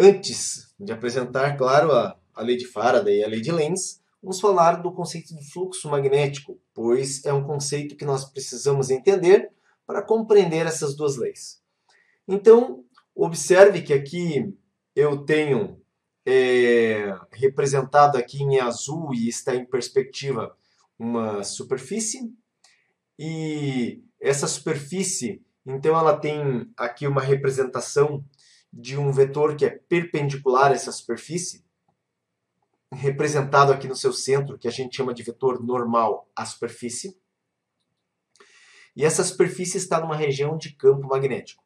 Antes de apresentar, claro, a lei de Faraday e a lei de Lenz, vamos falar do conceito de fluxo magnético, pois é um conceito que nós precisamos entender para compreender essas duas leis. Então, observe que aqui eu tenho representado aqui em azul e está em perspectiva uma superfície, e essa superfície, então ela tem aqui uma representação de um vetor que é perpendicular a essa superfície, representado aqui no seu centro, que a gente chama de vetor normal à superfície. E essa superfície está numa região de campo magnético.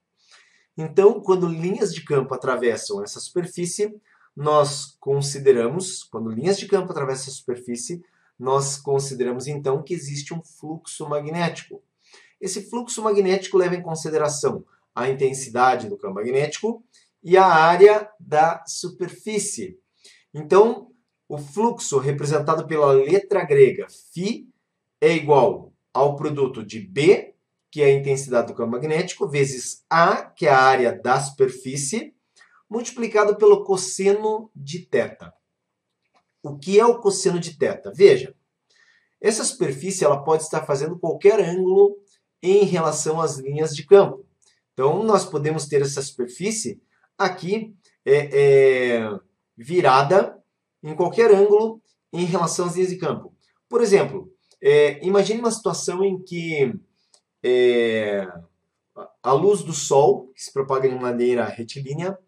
Então, quando linhas de campo atravessam essa superfície, nós consideramos, quando linhas de campo atravessam essa superfície, nós consideramos então que existe um fluxo magnético. Esse fluxo magnético leva em consideração a intensidade do campo magnético e a área da superfície. Então, o fluxo representado pela letra grega φ é igual ao produto de B, que é a intensidade do campo magnético, vezes A, que é a área da superfície, multiplicado pelo cosseno de θ. O que é o cosseno de θ? Veja, essa superfície ela pode estar fazendo qualquer ângulo em relação às linhas de campo. Então, nós podemos ter essa superfície aqui virada em qualquer ângulo em relação às linhas de campo. Por exemplo, imagine uma situação em que a luz do Sol, que se propaga de maneira retilínea,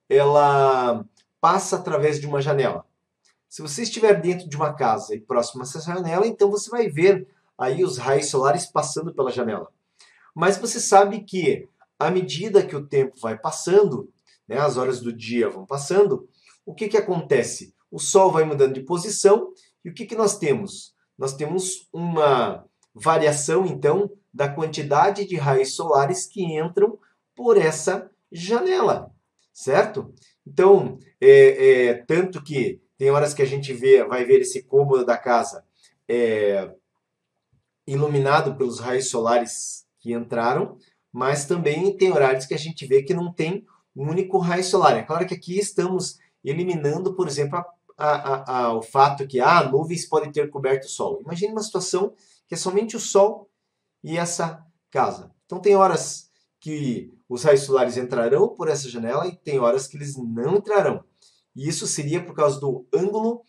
ela passa através de uma janela. Se você estiver dentro de uma casa e próximo a essa janela, então você vai ver aí os raios solares passando pela janela. Mas você sabe que, à medida que o tempo vai passando, né, as horas do dia vão passando, o que acontece? O Sol vai mudando de posição e o que nós temos? Nós temos uma variação, então, da quantidade de raios solares que entram por essa janela, certo? Então, tanto que tem horas que a gente vai ver esse cômodo da casa iluminado pelos raios solares que entraram, mas também tem horários que a gente vê que não tem um único raio solar. É claro que aqui estamos eliminando, por exemplo, o fato que nuvens podem ter coberto o Sol. Imagine uma situação que é somente o Sol e essa casa. Então tem horas que os raios solares entrarão por essa janela e tem horas que eles não entrarão. E isso seria por causa do ângulo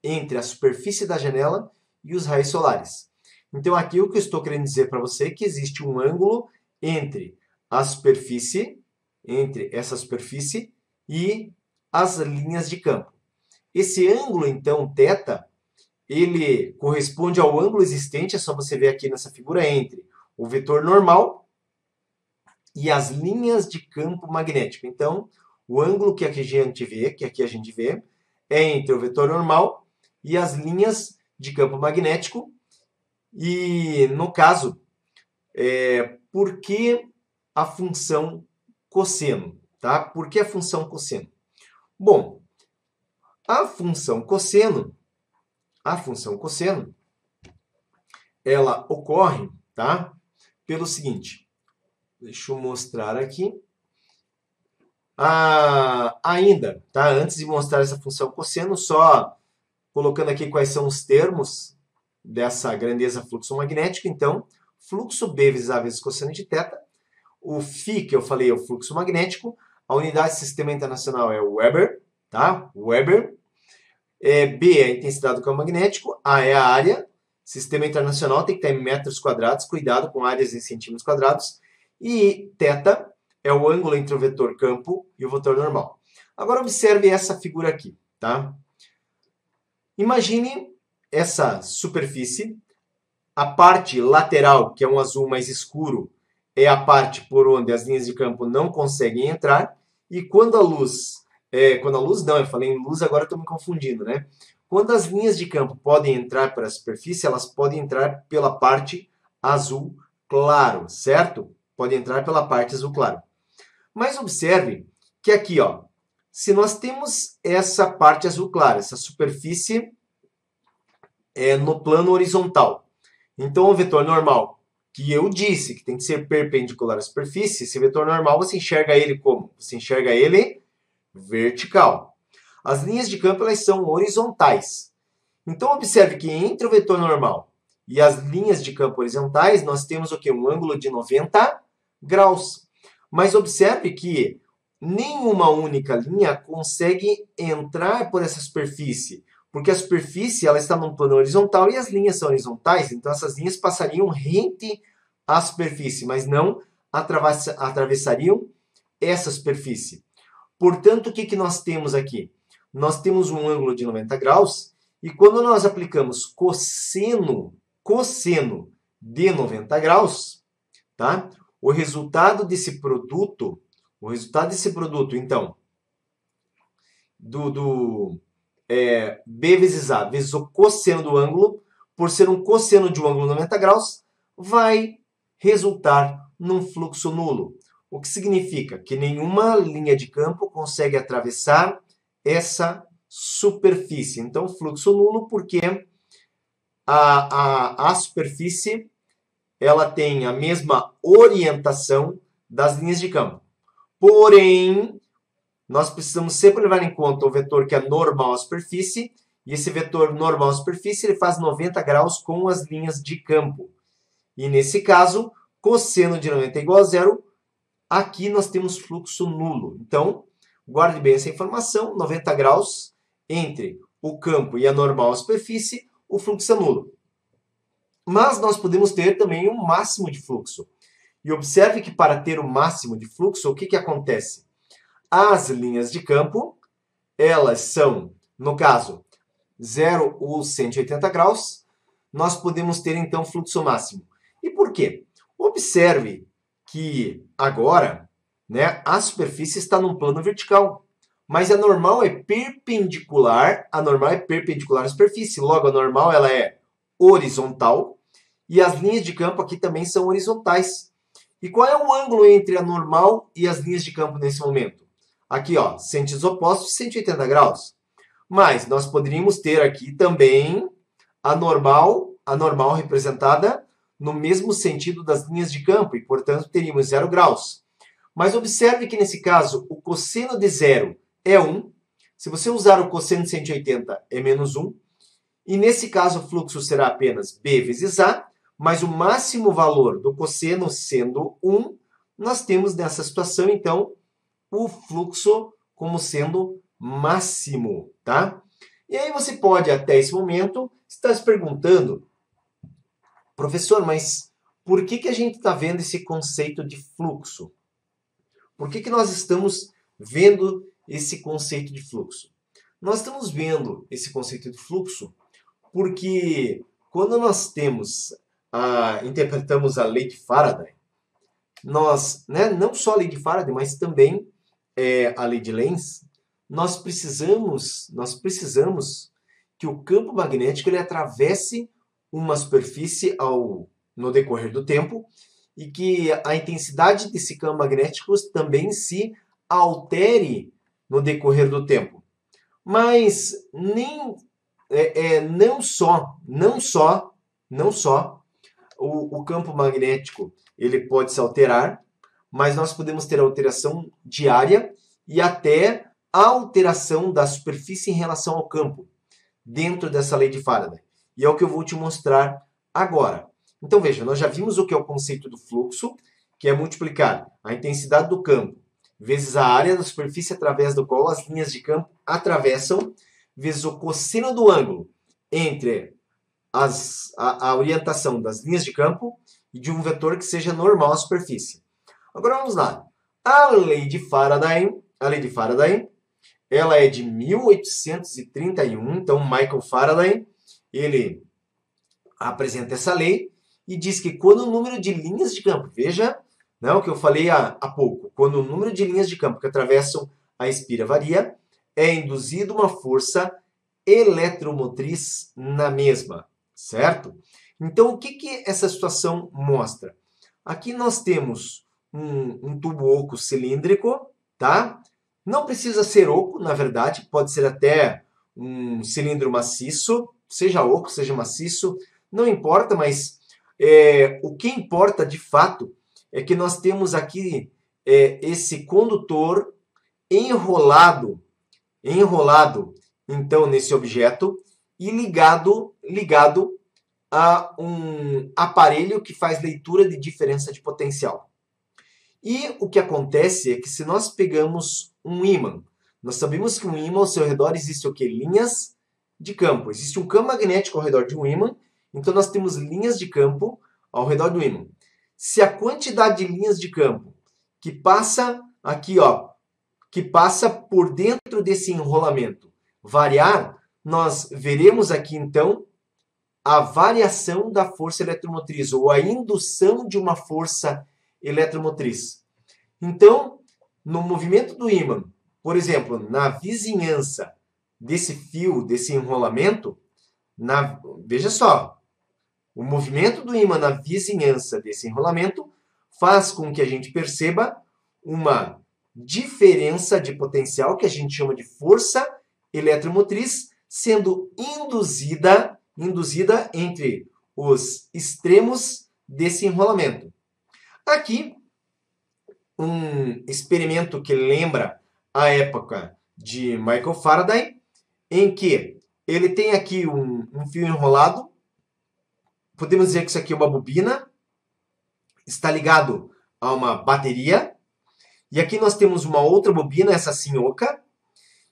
entre a superfície da janela e os raios solares. Então aqui o que eu estou querendo dizer para você é que existe um ângulo entre a superfície, entre essa superfície e as linhas de campo. Esse ângulo, então, θ, ele corresponde ao ângulo existente, é só você ver aqui nessa figura, entre o vetor normal e as linhas de campo magnético. Então, o ângulo que aqui a gente vê, é entre o vetor normal e as linhas de campo magnético. E, no caso, por que a função cosseno? Tá? Por que a função cosseno? Bom, a função cosseno, ela ocorre, tá? Pelo seguinte, deixa eu mostrar aqui. Ainda, tá? Antes de mostrar essa função cosseno, só colocando aqui quais são os termos dessa grandeza fluxo magnético. Então, fluxo B vezes cosseno de θ. O φ, que eu falei, é o fluxo magnético. A unidade de sistema internacional é o Weber, tá? Weber. B é a intensidade do campo magnético. A é a área. Sistema internacional tem que estar em metros quadrados. Cuidado com áreas em centímetros quadrados. E θ é o ângulo entre o vetor campo e o vetor normal. Agora observe essa figura aqui, tá? Imagine essa superfície. A parte lateral, que é um azul mais escuro, é a parte por onde as linhas de campo não conseguem entrar. E quando a luz não, eu falei em luz, agora estou me confundindo, né? Quando as linhas de campo podem entrar para a superfície, elas podem entrar pela parte azul claro, certo? Podem entrar pela parte azul claro. Mas observe que aqui, ó, se nós temos essa parte azul clara, essa superfície no plano horizontal, então o vetor normal, que eu disse que tem que ser perpendicular à superfície, esse vetor normal você enxerga ele como? Você enxerga ele vertical. As linhas de campo elas são horizontais. Então, observe que entre o vetor normal e as linhas de campo horizontais, nós temos o quê? Um ângulo de 90 graus. Mas observe que nenhuma única linha consegue entrar por essa superfície, porque a superfície ela está num plano horizontal e as linhas são horizontais, então essas linhas passariam rente à superfície, mas não atravessariam essa superfície. Portanto, o que nós temos aqui? Nós temos um ângulo de 90 graus e quando nós aplicamos cosseno de 90 graus, tá? O resultado desse produto, então, B vezes A vezes o cosseno do ângulo, por ser um cosseno de um ângulo 90 graus, vai resultar num fluxo nulo. O que significa que nenhuma linha de campo consegue atravessar essa superfície. Então, fluxo nulo porque a superfície ela tem a mesma orientação das linhas de campo. Porém, nós precisamos sempre levar em conta o vetor que é normal à superfície, e esse vetor normal à superfície ele faz 90 graus com as linhas de campo. E nesse caso, cosseno de 90 é igual a zero, aqui nós temos fluxo nulo. Então, guarde bem essa informação, 90 graus entre o campo e a normal à superfície, o fluxo é nulo. Mas nós podemos ter também um máximo de fluxo. E observe que para ter o máximo de fluxo, o que acontece? As linhas de campo, elas são, no caso, 0 ou 180 graus, nós podemos ter então fluxo máximo. E por quê? Observe que agora, né, a superfície está num plano vertical, mas a normal é perpendicular à superfície, logo a normal ela é horizontal e as linhas de campo aqui também são horizontais. E qual é o ângulo entre a normal e as linhas de campo nesse momento? Aqui, ó, sentidos opostos, 180 graus. Mas nós poderíamos ter aqui também a normal representada no mesmo sentido das linhas de campo, e, portanto, teríamos 0 graus. Mas observe que, nesse caso, o cosseno de 0 é 1. Se você usar o cosseno de 180, é menos 1. E, nesse caso, o fluxo será apenas B vezes A, mas o máximo valor do cosseno sendo 1, nós temos nessa situação, então, o fluxo como sendo máximo, tá? E aí você pode, até esse momento, estar se perguntando, professor, mas por que a gente está vendo esse conceito de fluxo? Por que nós estamos vendo esse conceito de fluxo? Nós estamos vendo esse conceito de fluxo porque quando nós interpretamos a lei de Faraday, nós, né, não só a lei de Faraday, mas também a lei de Lenz, nós precisamos que o campo magnético ele atravesse uma superfície no decorrer do tempo e que a intensidade desse campo magnético também se altere no decorrer do tempo. Mas não só o campo magnético ele pode se alterar, mas nós podemos ter alteração diária e até a alteração da superfície em relação ao campo, dentro dessa lei de Faraday. E é o que eu vou te mostrar agora. Então, veja, nós já vimos o que é o conceito do fluxo, que é multiplicar a intensidade do campo vezes a área da superfície através do qual as linhas de campo atravessam, vezes o cosseno do ângulo entre a orientação das linhas de campo e de um vetor que seja normal à superfície. Agora vamos lá. A lei de Faraday, ela é de 1831, então Michael Faraday, ele apresenta essa lei e diz que quando o número de linhas de campo, veja, né, o que eu falei há pouco, quando o número de linhas de campo que atravessam a espira varia, é induzida uma força eletromotriz na mesma, certo? Então, o que essa situação mostra? Aqui nós temos um tubo oco cilíndrico, tá? Não precisa ser oco, na verdade, pode ser até um cilindro maciço, seja oco, seja maciço, não importa, mas o que importa de fato é que nós temos aqui esse condutor enrolado, então, nesse objeto e ligado a um aparelho que faz leitura de diferença de potencial. E o que acontece é que se nós pegamos um ímã, nós sabemos que um ímã ao seu redor existe o quê? Linhas de campo. Existe um campo magnético ao redor de um ímã, então nós temos linhas de campo ao redor do ímã. Se a quantidade de linhas de campo que passa aqui, ó, que passa por dentro desse enrolamento variar, nós veremos aqui então a variação da força eletromotriz ou a indução de uma força eletromotriz. Então, no movimento do ímã, por exemplo, na vizinhança desse fio, desse enrolamento, veja só, o movimento do ímã na vizinhança desse enrolamento faz com que a gente perceba uma diferença de potencial, que a gente chama de força eletromotriz, sendo induzida entre os extremos desse enrolamento. Aqui, um experimento que lembra a época de Michael Faraday, em que ele tem aqui um fio enrolado, podemos dizer que isso aqui é uma bobina, está ligado a uma bateria, e aqui nós temos uma outra bobina, essa sinhoca,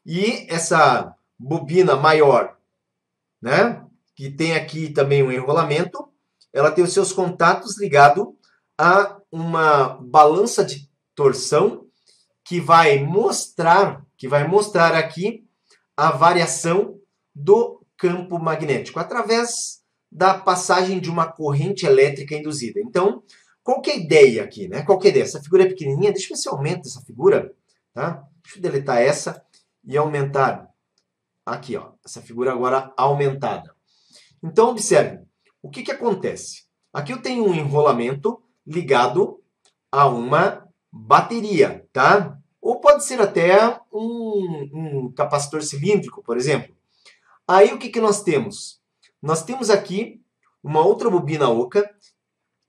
e essa bobina maior, né, que tem aqui também um enrolamento, ela tem os seus contatos ligados a uma balança de torção que vai mostrar aqui a variação do campo magnético através da passagem de uma corrente elétrica induzida. Então, qual que é a ideia aqui, né? Qual que é a ideia? Essa figura é pequenininha, deixa eu ver se eu aumento essa figura, tá? Deixa eu deletar essa e aumentar aqui, ó, essa figura agora aumentada. Então, observe, o que acontece? Aqui eu tenho um enrolamento ligado a uma bateria, tá? Ou pode ser até um capacitor cilíndrico, por exemplo. Aí o que nós temos? Nós temos aqui uma outra bobina oca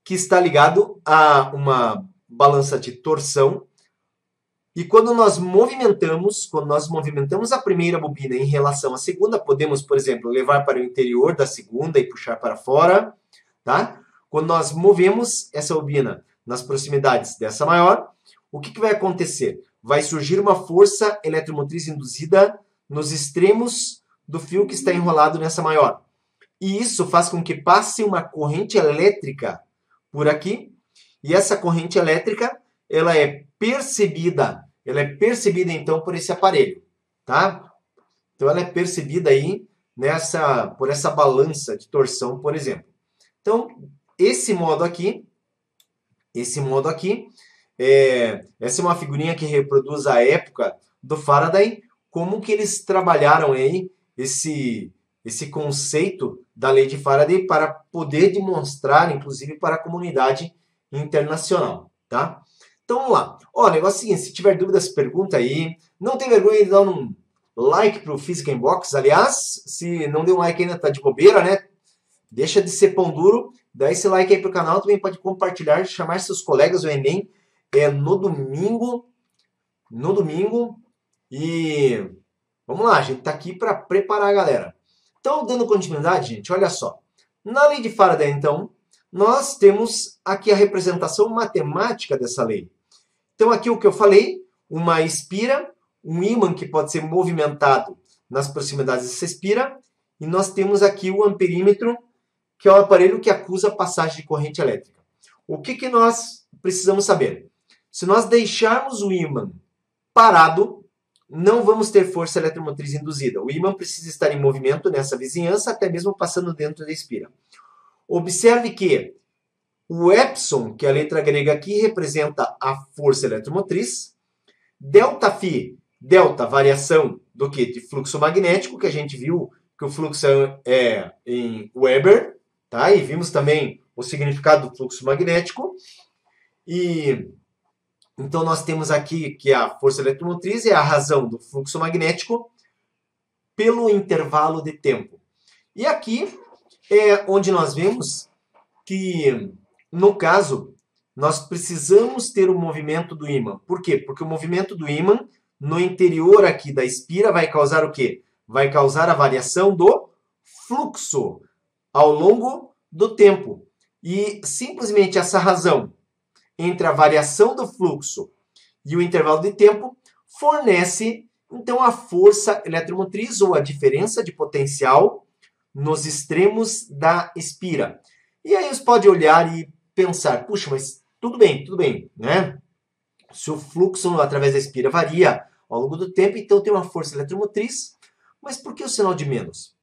que está ligado a uma balança de torção. E quando nós movimentamos a primeira bobina em relação à segunda, podemos, por exemplo, levar para o interior da segunda e puxar para fora, tá? Quando nós movemos essa bobina nas proximidades dessa maior, o que vai acontecer? Vai surgir uma força eletromotriz induzida nos extremos do fio que está enrolado nessa maior. E isso faz com que passe uma corrente elétrica por aqui, e essa corrente elétrica, ela é percebida então por esse aparelho, tá? Então ela é percebida aí por essa balança de torção, por exemplo. Então, esse modo aqui, essa é uma figurinha que reproduz a época do Faraday, como que eles trabalharam aí esse conceito da lei de Faraday para poder demonstrar, inclusive, para a comunidade internacional, tá? Então, vamos lá. Ó, o negócio é o seguinte, se tiver dúvidas, pergunta aí. Não tem vergonha de dar um like pro Physics in Box. Aliás, se não deu um like ainda, tá de bobeira, né? Deixa de ser pão duro. Dá esse like aí pro canal. Também pode compartilhar, chamar seus colegas. O Enem é no domingo. E vamos lá, a gente tá aqui para preparar a galera. Então, dando continuidade, gente, olha só. Na lei de Faraday, então, nós temos aqui a representação matemática dessa lei. Então, aqui o que eu falei, uma espira, um ímã que pode ser movimentado nas proximidades dessa espira, e nós temos aqui o amperímetro, que é o aparelho que acusa a passagem de corrente elétrica. O que nós precisamos saber? Se nós deixarmos o ímã parado, não vamos ter força eletromotriz induzida. O ímã precisa estar em movimento nessa vizinhança, até mesmo passando dentro da espira. Observe que o epsilon, que é a letra grega aqui, representa a força eletromotriz. Delta-φ, delta, variação do quê? De fluxo magnético, que a gente viu que o fluxo é em Weber, tá? E vimos também o significado do fluxo magnético. E então nós temos aqui que a força eletromotriz é a razão do fluxo magnético pelo intervalo de tempo. E aqui é onde nós vemos que, no caso, nós precisamos ter o movimento do ímã. Por quê? Porque o movimento do ímã no interior aqui da espira vai causar o quê? Vai causar a variação do fluxo ao longo do tempo. E simplesmente essa razão entre a variação do fluxo e o intervalo de tempo fornece, então, a força eletromotriz ou a diferença de potencial nos extremos da espira. E aí você pode olhar e pensar, puxa, mas tudo bem, né? Se o fluxo através da espira varia ao longo do tempo, então tem uma força eletromotriz, mas por que o sinal de menos?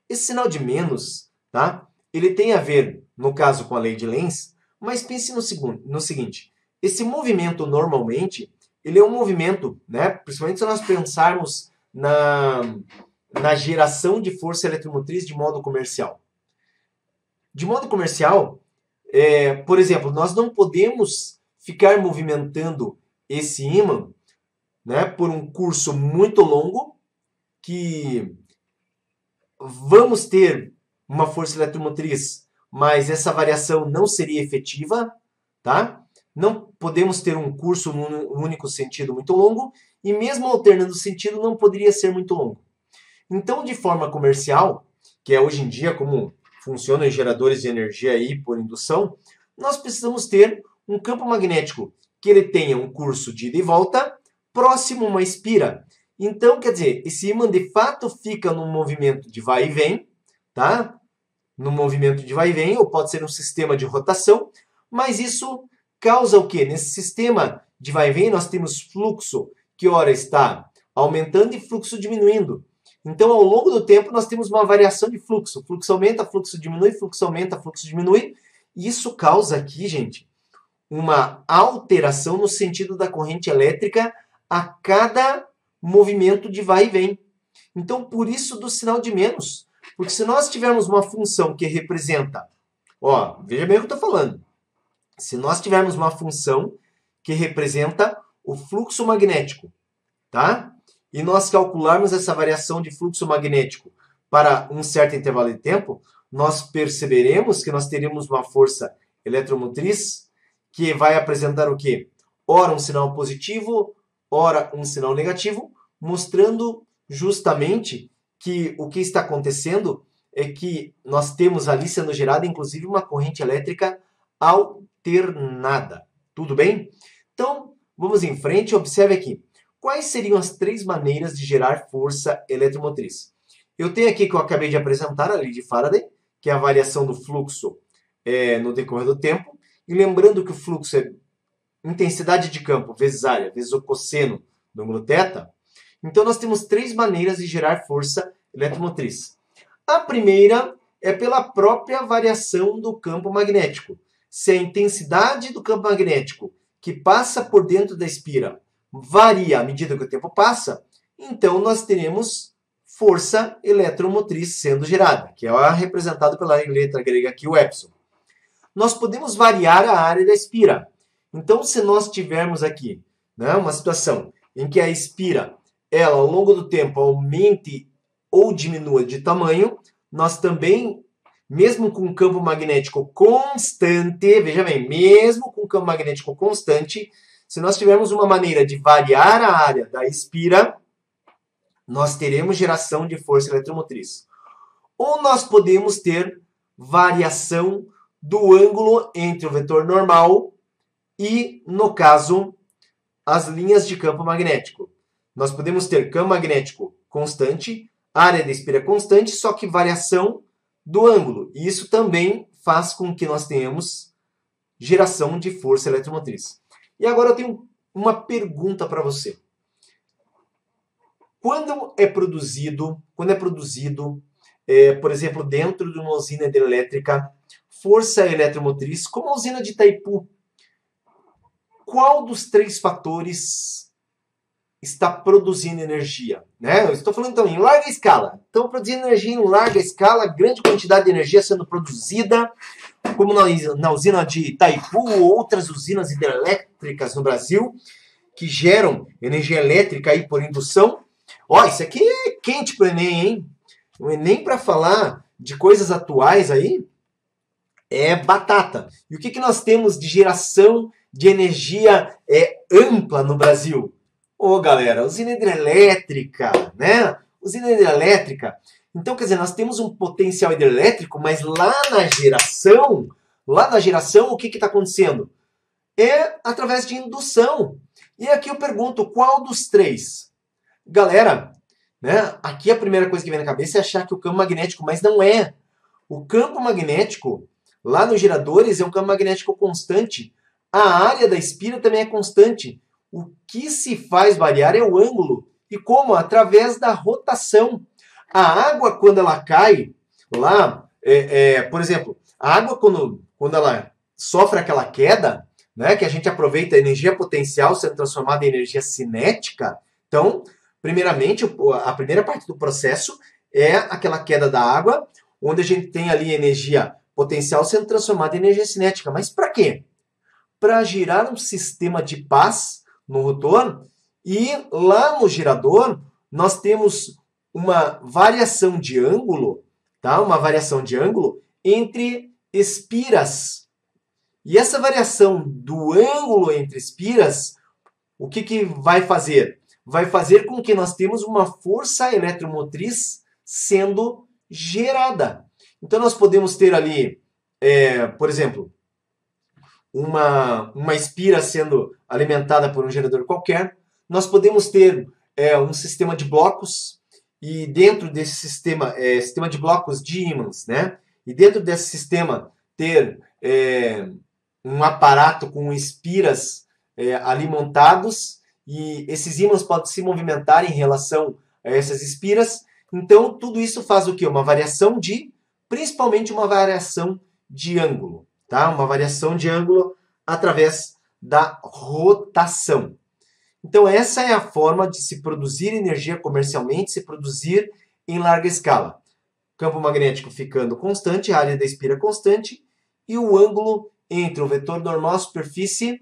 Esse sinal de menos, tá? Ele tem a ver, no caso, com a lei de Lenz, mas pense no seguinte, esse movimento normalmente, ele é um movimento, né? Principalmente se nós pensarmos na geração de força eletromotriz de modo comercial. De modo comercial, por exemplo, nós não podemos ficar movimentando esse ímã, né, por um curso muito longo, que vamos ter uma força eletromotriz, mas essa variação não seria efetiva, tá? Não podemos ter um curso num único sentido muito longo, e mesmo alternando o sentido, não poderia ser muito longo. Então, de forma comercial, que é hoje em dia como funcionam os geradores de energia aí por indução, nós precisamos ter um campo magnético que ele tenha um curso de ida e volta próximo a uma espira. Então, quer dizer, esse ímã de fato fica num movimento de vai e vem, tá? No movimento de vai e vem, ou pode ser um sistema de rotação, mas isso causa o quê? Nesse sistema de vai e vem, nós temos fluxo que ora está aumentando e fluxo diminuindo. Então, ao longo do tempo, nós temos uma variação de fluxo. Fluxo aumenta, fluxo diminui, fluxo aumenta, fluxo diminui. E isso causa aqui, gente, uma alteração no sentido da corrente elétrica a cada movimento de vai e vem. Então, por isso do sinal de menos. Porque se nós tivermos uma função que representa... Ó, veja bem o que eu estou falando. Se nós tivermos uma função que representa o fluxo magnético, tá? E nós calcularmos essa variação de fluxo magnético para um certo intervalo de tempo, nós perceberemos que nós teremos uma força eletromotriz que vai apresentar o quê? Ora um sinal positivo, ora um sinal negativo, mostrando justamente que o que está acontecendo é que nós temos ali sendo gerada, inclusive, uma corrente elétrica alternada. Tudo bem? Então, vamos em frente. Observe aqui. Quais seriam as 3 maneiras de gerar força eletromotriz? Eu tenho aqui que eu acabei de apresentar, a lei de Faraday, que é a variação do fluxo no decorrer do tempo. E lembrando que o fluxo é intensidade de campo vezes área, vezes o cosseno do ângulo θ. Então, nós temos 3 maneiras de gerar força eletromotriz. A primeira é pela própria variação do campo magnético. Se a intensidade do campo magnético que passa por dentro da espira varia à medida que o tempo passa, então nós teremos força eletromotriz sendo gerada, que é representada pela letra grega aqui, o epsilon. Nós podemos variar a área da espira. Então, se nós tivermos aqui, né, uma situação em que a espira, ela ao longo do tempo aumente ou diminua de tamanho, nós também, mesmo com um campo magnético constante, veja bem, mesmo com um campo magnético constante, se nós tivermos uma maneira de variar a área da espira, nós teremos geração de força eletromotriz. Ou nós podemos ter variação do ângulo entre o vetor normal e, no caso, as linhas de campo magnético. Nós podemos ter campo magnético constante, área da espira constante, só que variação do ângulo. E isso também faz com que nós tenhamos geração de força eletromotriz. E agora eu tenho uma pergunta para você. Quando é produzido, por exemplo, dentro de uma usina hidrelétrica, força eletromotriz, como a usina de Itaipu, qual dos 3 fatores está produzindo energia? Né? Eu estou falando então em larga escala. Estão produzindo energia em larga escala, grande quantidade de energia sendo produzida, como na usina de Itaipu ou outras usinas hidrelétricas no Brasil, que geram energia elétrica aí por indução. Ó, isso aqui é quente para o Enem, hein? O Enem, para falar de coisas atuais aí, é batata. E o que nós temos de geração de energia ampla no Brasil? Ô, galera, usina hidrelétrica, né? Usina hidrelétrica. Então, quer dizer, nós temos um potencial hidrelétrico, mas lá na geração, o que está acontecendo? É através de indução. E aqui eu pergunto, qual dos três? Galera, né? Aqui a primeira coisa que vem na cabeça é achar que o campo magnético, mas não é. O campo magnético, lá nos geradores, é um campo magnético constante. A área da espira também é constante. O que se faz variar é o ângulo. E como? Através da rotação. A água, quando ela cai lá, por exemplo, a água, quando ela sofre aquela queda, né, que a gente aproveita a energia potencial sendo transformada em energia cinética. Então, primeiramente, a primeira parte do processo é aquela queda da água, onde a gente tem ali energia potencial sendo transformada em energia cinética. Mas para quê? Para girar um sistema de paz no rotor, e lá no girador nós temos uma variação de ângulo, tá? Uma variação de ângulo entre espiras. E essa variação do ângulo entre espiras, o que vai fazer? Vai fazer com que nós temos uma força eletromotriz sendo gerada. Então nós podemos ter ali, por exemplo, uma espira sendo alimentada por um gerador qualquer. Nós podemos ter um sistema de blocos, e dentro desse sistema, sistema de blocos de ímãs, né? E dentro desse sistema ter um aparato com espiras ali montados, e esses ímãs podem se movimentar em relação a essas espiras. Então, tudo isso faz o quê? Uma variação principalmente uma variação de ângulo. Tá? Uma variação de ângulo através da rotação. Então, essa é a forma de se produzir energia comercialmente, se produzir em larga escala. Campo magnético ficando constante, a área da espira constante, e o ângulo entre o vetor normal, a superfície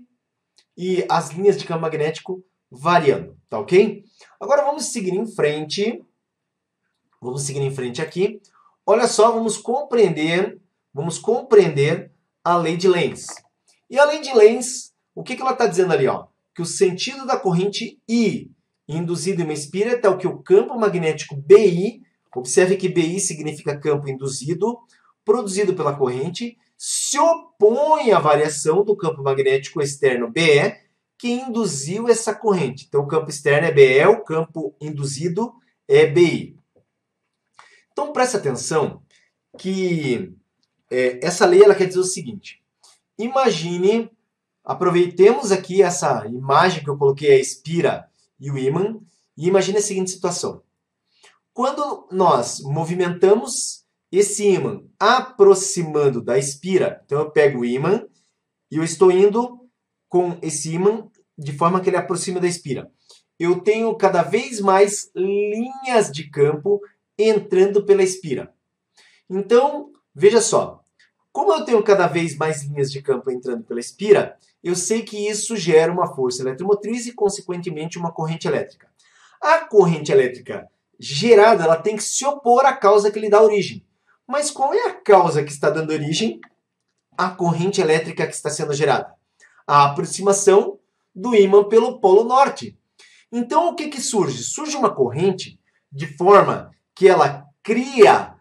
e as linhas de campo magnético variando. Tá ok? Agora vamos seguir em frente. Vamos seguir em frente aqui. Olha só, vamos compreender a lei de Lenz. E a lei de Lenz, o que ela está dizendo ali? Ó? Que o sentido da corrente I induzida em uma espira é tal que o campo magnético BI, observe que BI significa campo induzido, produzido pela corrente, se opõe à variação do campo magnético externo BE, que induziu essa corrente. Então, o campo externo é BE, o campo induzido é BI. Então, presta atenção que essa lei ela quer dizer o seguinte. Imagine, aproveitemos aqui essa imagem que eu coloquei, a espira e o ímã, e imagine a seguinte situação. Quando nós movimentamos esse ímã aproximando da espira, então eu pego o ímã e eu estou indo com esse ímã de forma que ele aproxime da espira. Eu tenho cada vez mais linhas de campo entrando pela espira. Então, veja só, como eu tenho cada vez mais linhas de campo entrando pela espira, eu sei que isso gera uma força eletromotriz e, consequentemente, uma corrente elétrica. A corrente elétrica gerada, ela tem que se opor à causa que lhe dá origem. Mas qual é a causa que está dando origem à corrente elétrica que está sendo gerada? A aproximação do ímã pelo polo norte. Então, o que surge? Surge uma corrente de forma que ela cria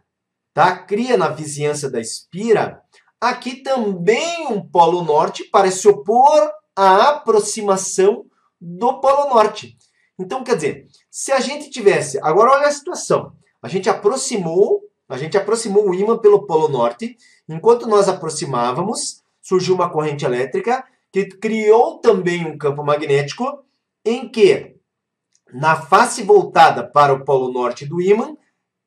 na vizinhança da espira, aqui também um polo norte para se opor à aproximação do polo norte. Então, quer dizer, se a gente tivesse... Agora, olha a situação. A gente aproximou o ímã pelo polo norte. Enquanto nós aproximávamos, surgiu uma corrente elétrica que criou também um campo magnético em que, na face voltada para o polo norte do ímã,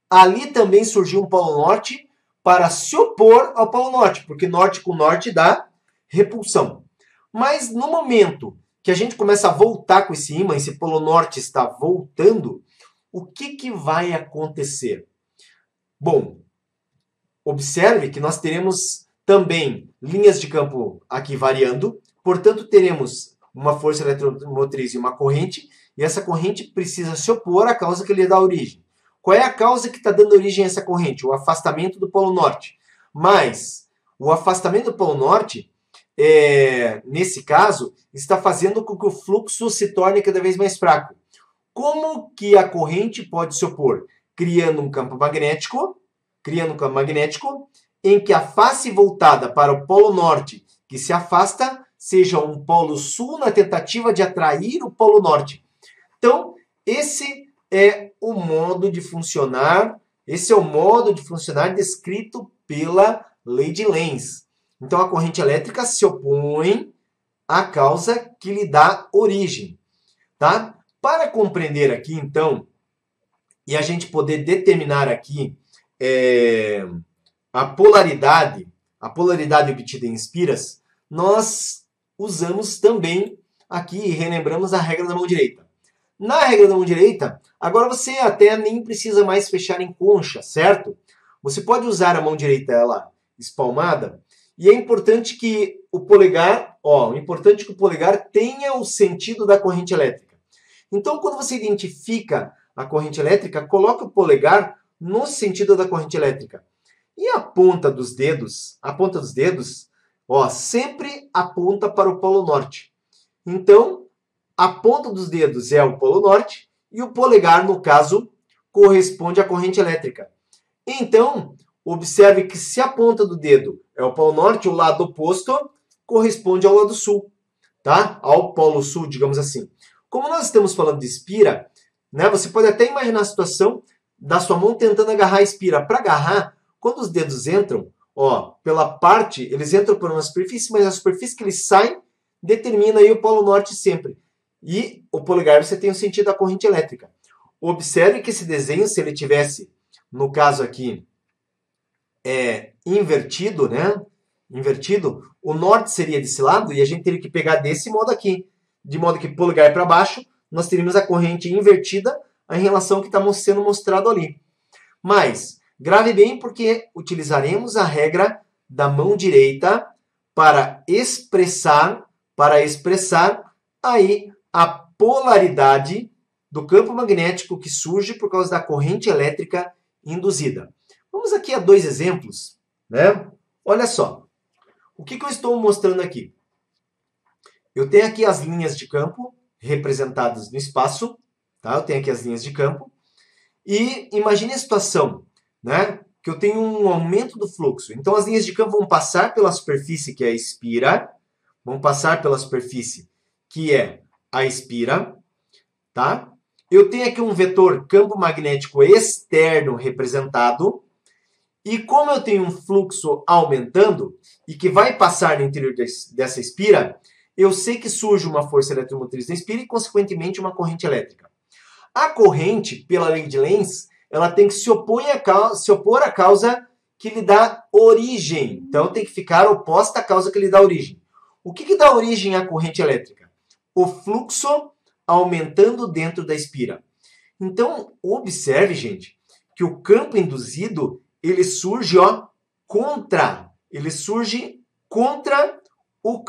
ali também surgiu um polo norte para se opor ao polo norte, porque norte com norte dá repulsão. Mas no momento que a gente começa a voltar com esse ímã, esse polo norte está voltando, o que vai acontecer? Bom, observe que nós teremos também linhas de campo aqui variando, portanto teremos uma força eletromotriz e uma corrente, e essa corrente precisa se opor à causa que lhe dá origem. Qual é a causa que está dando origem a essa corrente? O afastamento do Polo Norte. Mas o afastamento do Polo Norte nesse caso, está fazendo com que o fluxo se torne cada vez mais fraco. Como que a corrente pode se opor? Criando um campo magnético em que a face voltada para o polo norte, que se afasta, seja um polo sul na tentativa de atrair o polo norte. Então, esse é o modo de funcionar descrito pela lei de Lenz. Então, a corrente elétrica se opõe à causa que lhe dá origem. Tá? Para compreender aqui, então, e a gente poder determinar aqui a polaridade obtida em espiras, nós usamos também aqui e relembramos a regra da mão direita. Na regra da mão direita, agora você até nem precisa mais fechar em concha, certo? Você pode usar a mão direita ela espalmada, e é importante que o polegar tenha o sentido da corrente elétrica. Então, quando você identifica a corrente elétrica, coloque o polegar no sentido da corrente elétrica. E a ponta dos dedos, sempre aponta para o polo norte. Então, a ponta dos dedos é o polo norte e o polegar, no caso, corresponde à corrente elétrica. Então, observe que se a ponta do dedo é o polo norte, o lado oposto corresponde ao lado sul, tá? Ao polo sul, digamos assim. Como nós estamos falando de espira, né, você pode até imaginar a situação da sua mão tentando agarrar a espira. Para agarrar, quando os dedos entram, pela parte, eles entram por uma superfície, mas a superfície que eles saem determina aí o polo norte sempre. E o polegar você tem o sentido da corrente elétrica. Observe que esse desenho, se ele tivesse, no caso aqui, invertido, né? Invertido, o norte seria desse lado e a gente teria que pegar desse modo aqui. De modo que polegar para baixo, nós teríamos a corrente invertida em relação ao que está sendo mostrado ali. Mas, grave bem porque utilizaremos a regra da mão direita para expressar aí a polaridade do campo magnético que surge por causa da corrente elétrica induzida. Vamos aqui a dois exemplos, né? Olha só. O que eu estou mostrando aqui? Eu tenho aqui as linhas de campo representadas no espaço, tá? Eu tenho aqui as linhas de campo. E imagine a situação, né? Que eu tenho um aumento do fluxo. Então, as linhas de campo vão passar pela superfície que é a espira, tá? Eu tenho aqui um vetor campo magnético externo representado. E como eu tenho um fluxo aumentando e que vai passar no interior dessa espira, eu sei que surge uma força eletromotriz na espira e, consequentemente, uma corrente elétrica. A corrente, pela lei de Lenz, ela tem que se opor à causa que lhe dá origem. Então, tem que ficar oposta à causa que lhe dá origem. O que dá origem à corrente elétrica? O fluxo aumentando dentro da espira. Então, observe, gente, que o campo induzido ele surge contra o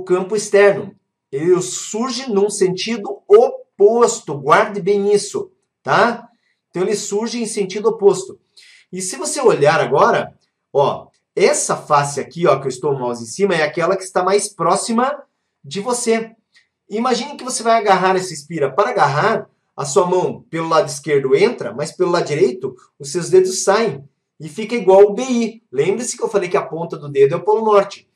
campo externo. Ele surge num sentido oposto. Guarde bem isso, tá? Então ele surge em sentido oposto. E se você olhar agora, essa face aqui, que eu estou o mouse em cima, é aquela que está mais próxima de você. Imagine que você vai agarrar essa espira. Para agarrar, a sua mão pelo lado esquerdo entra, mas pelo lado direito, os seus dedos saem. E fica igual o BI. Lembre-se que eu falei que a ponta do dedo é o polo norte.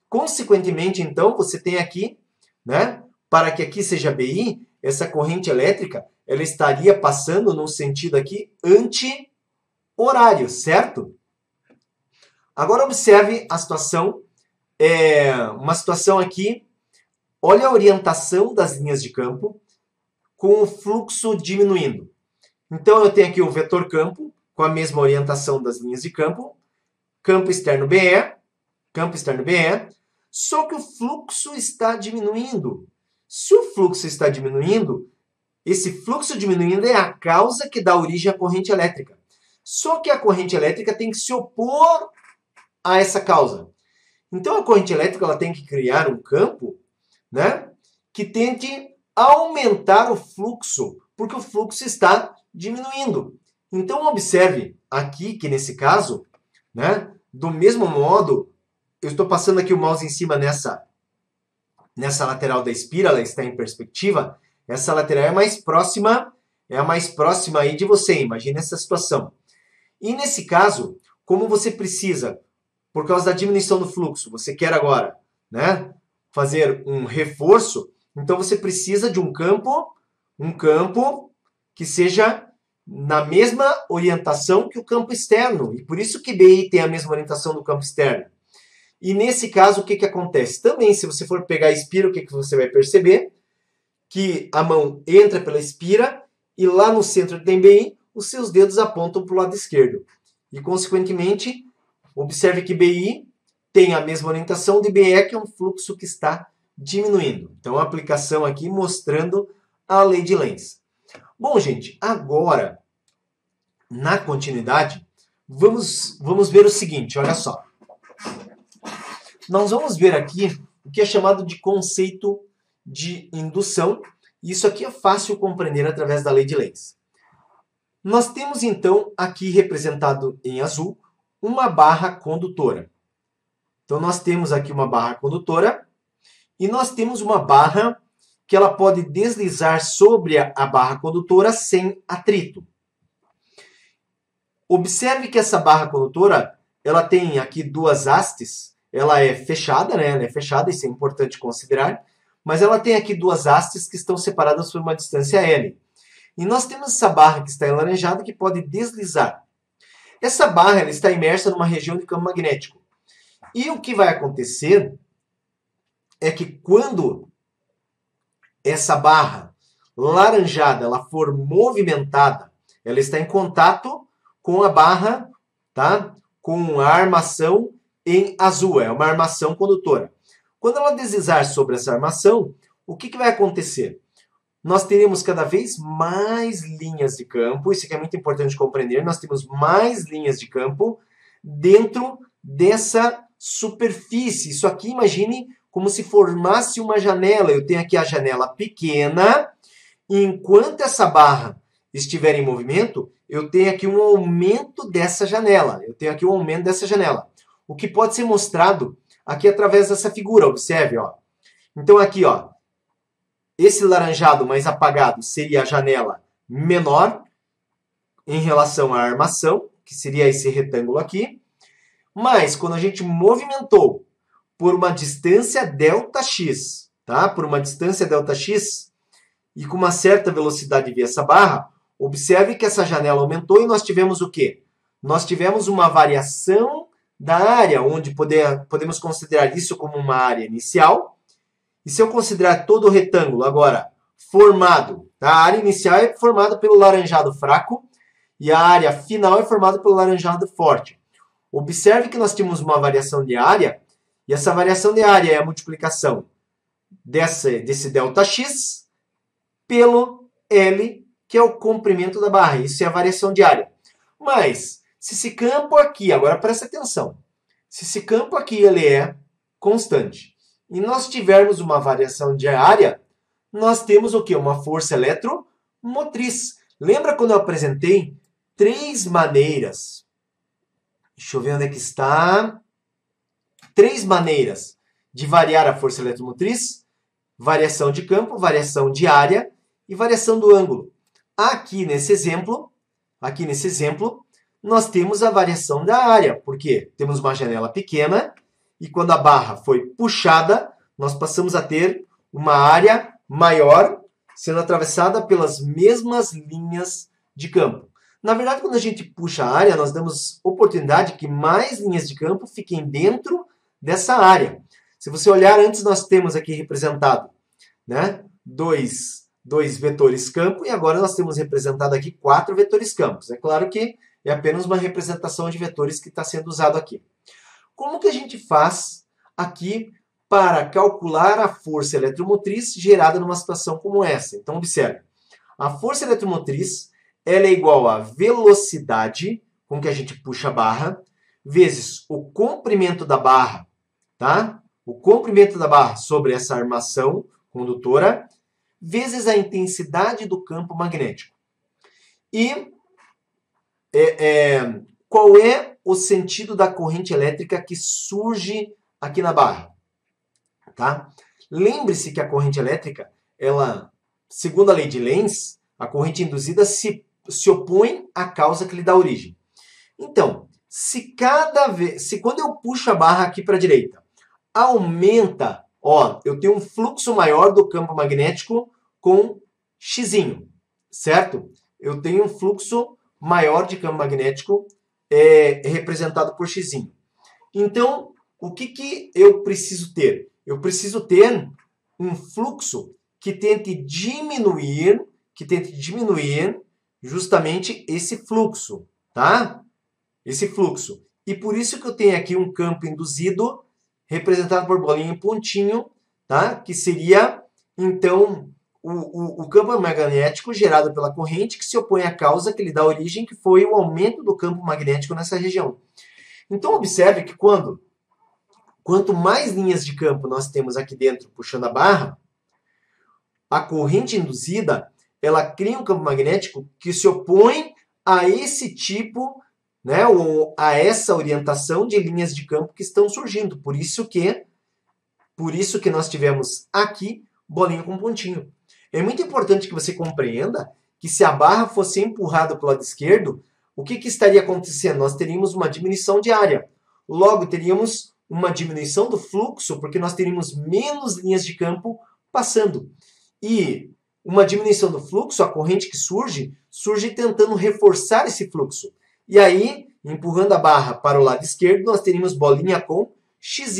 Consequentemente, então, você tem aqui, né, para que aqui seja BI, essa corrente elétrica, ela estaria passando num sentido aqui anti-horário, certo? Agora observe a situação, uma situação aqui, olha a orientação das linhas de campo com o fluxo diminuindo. Então eu tenho aqui o vetor campo com a mesma orientação das linhas de campo, campo externo BE, só que o fluxo está diminuindo. Se o fluxo está diminuindo, esse fluxo diminuindo é a causa que dá origem à corrente elétrica. Só que a corrente elétrica tem que se opor a essa causa. Então a corrente elétrica ela tem que criar um campo, né, que tente aumentar o fluxo, porque o fluxo está diminuindo. Então observe aqui que nesse caso, né, do mesmo modo eu estou passando aqui o mouse em cima nessa lateral da espira, ela está em perspectiva, essa lateral é a mais próxima aí de você, imagine essa situação. E nesse caso, como você precisa, por causa da diminuição do fluxo, você quer agora, né, fazer um reforço, então você precisa de um campo que seja na mesma orientação que o campo externo. E por isso que BI tem a mesma orientação do campo externo. E nesse caso, o que acontece? Também, se você for pegar a espira, o que você vai perceber? Que a mão entra pela espira e lá no centro do BI, os seus dedos apontam para o lado esquerdo. E, consequentemente, observe que BI tem a mesma orientação de BE, que é um fluxo que está diminuindo. Então, a aplicação aqui mostrando a lei de Lenz. Bom, gente, agora, na continuidade, vamos ver o seguinte, olha só. Nós vamos ver aqui o que é chamado de conceito de indução. Isso aqui é fácil compreender através da lei de Lenz. Nós temos, então, aqui representado em azul, uma barra condutora. Então, nós temos aqui uma barra condutora e nós temos uma barra que ela pode deslizar sobre a barra condutora sem atrito. Observe que essa barra condutora, ela tem aqui duas hastes, ela é fechada, né? Ela é fechada, isso é importante considerar, mas ela tem aqui duas hastes que estão separadas por uma distância L. E nós temos essa barra que está alaranjada que pode deslizar. Essa barra ela está imersa numa região de campo magnético. E o que vai acontecer é que quando essa barra laranjada ela for movimentada, ela está em contato com a barra, tá? Com a armação em azul, é uma armação condutora. Quando ela deslizar sobre essa armação, o que vai acontecer? Nós teremos cada vez mais linhas de campo, isso aqui é muito importante compreender, nós temos mais linhas de campo dentro dessa superfície. Isso aqui, imagine como se formasse uma janela. Eu tenho aqui a janela pequena, e enquanto essa barra estiver em movimento, eu tenho aqui um aumento dessa janela. O que pode ser mostrado aqui através dessa figura, observe, ó. Então aqui, ó, esse laranjado mais apagado seria a janela menor em relação à armação, que seria esse retângulo aqui. Mas quando a gente movimentou por uma distância ΔX, tá? Por uma distância ΔX e com uma certa velocidade via essa barra, observe que essa janela aumentou e nós tivemos o quê? Nós tivemos uma variação da área, onde podemos considerar isso como uma área inicial. E se eu considerar todo o retângulo agora formado, tá? A área inicial é formada pelo laranjado fraco e a área final é formada pelo laranjado forte. Observe que nós temos uma variação de área, e essa variação de área é a multiplicação desse ΔX pelo L, que é o comprimento da barra. Isso é a variação de área. Mas, se esse campo aqui, agora presta atenção, se esse campo aqui ele é constante, e nós tivermos uma variação de área, nós temos o quê? Uma força eletromotriz. Lembra quando eu apresentei três maneiras? Deixa eu ver onde é que está. Três maneiras de variar a força eletromotriz: variação de campo, variação de área e variação do ângulo. Aqui nesse exemplo, nós temos a variação da área, porque temos uma janela pequena e quando a barra foi puxada, nós passamos a ter uma área maior sendo atravessada pelas mesmas linhas de campo. Na verdade, quando a gente puxa a área, nós damos oportunidade que mais linhas de campo fiquem dentro dessa área. Se você olhar, antes nós temos aqui representado, né, dois vetores campo, e agora nós temos representado aqui 4 vetores campos. É claro que é apenas uma representação de vetores que está sendo usado aqui. Como que a gente faz aqui para calcular a força eletromotriz gerada numa situação como essa? Então, observe. A força eletromotriz ela é igual à velocidade com que a gente puxa a barra, vezes o comprimento da barra, tá? O comprimento da barra sobre essa armação condutora, vezes a intensidade do campo magnético. E qual é o sentido da corrente elétrica que surge aqui na barra, tá? Lembre-se que a corrente elétrica, ela, segundo a lei de Lenz, a corrente induzida se opõe à causa que lhe dá origem. Então, se quando eu puxo a barra aqui para a direita, aumenta, ó, eu tenho um fluxo maior do campo magnético com X, certo? Eu tenho um fluxo maior de campo magnético representado por X. Então, o que eu preciso ter? Eu preciso ter um fluxo que tente diminuir justamente esse fluxo, tá? Esse fluxo. E por isso que eu tenho aqui um campo induzido representado por bolinha e pontinho, tá? Que seria, então, o campo magnético gerado pela corrente que se opõe à causa que lhe dá origem, que foi o aumento do campo magnético nessa região. Então, observe que quanto mais linhas de campo nós temos aqui dentro puxando a barra, a corrente induzida, ela cria um campo magnético que se opõe a esse tipo, né, ou a essa orientação de linhas de campo que estão surgindo. Por isso que nós tivemos aqui bolinha com pontinho. É muito importante que você compreenda que se a barra fosse empurrada para o lado esquerdo, o que estaria acontecendo? Nós teríamos uma diminuição de área. Logo, teríamos uma diminuição do fluxo, porque nós teríamos menos linhas de campo passando. E uma diminuição do fluxo, a corrente que surge tentando reforçar esse fluxo. E aí, empurrando a barra para o lado esquerdo, nós teríamos bolinha com X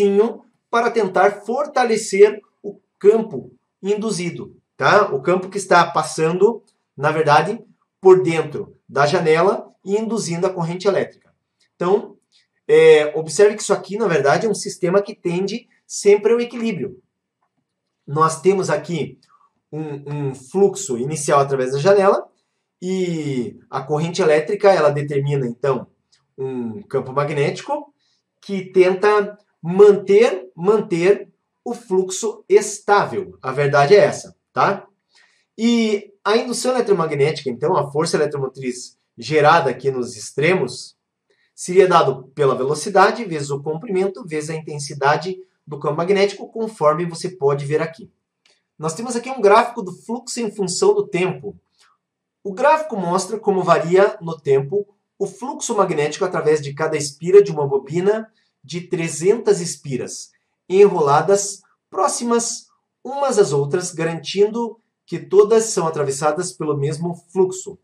para tentar fortalecer o campo induzido, tá? O campo que está passando, na verdade, por dentro da janela e induzindo a corrente elétrica. Então, observe que isso aqui, na verdade, é um sistema que tende sempre ao equilíbrio. Nós temos aqui um fluxo inicial através da janela e a corrente elétrica, ela determina, então, um campo magnético que tenta manter o fluxo estável. A verdade é essa, tá? E a indução eletromagnética, então, a força eletromotriz gerada aqui nos extremos, seria dado pela velocidade vezes o comprimento vezes a intensidade do campo magnético, conforme você pode ver aqui. Nós temos aqui um gráfico do fluxo em função do tempo. O gráfico mostra como varia no tempo o fluxo magnético através de cada espira de uma bobina de 300 espiras, enroladas próximas umas às outras, garantindo que todas são atravessadas pelo mesmo fluxo.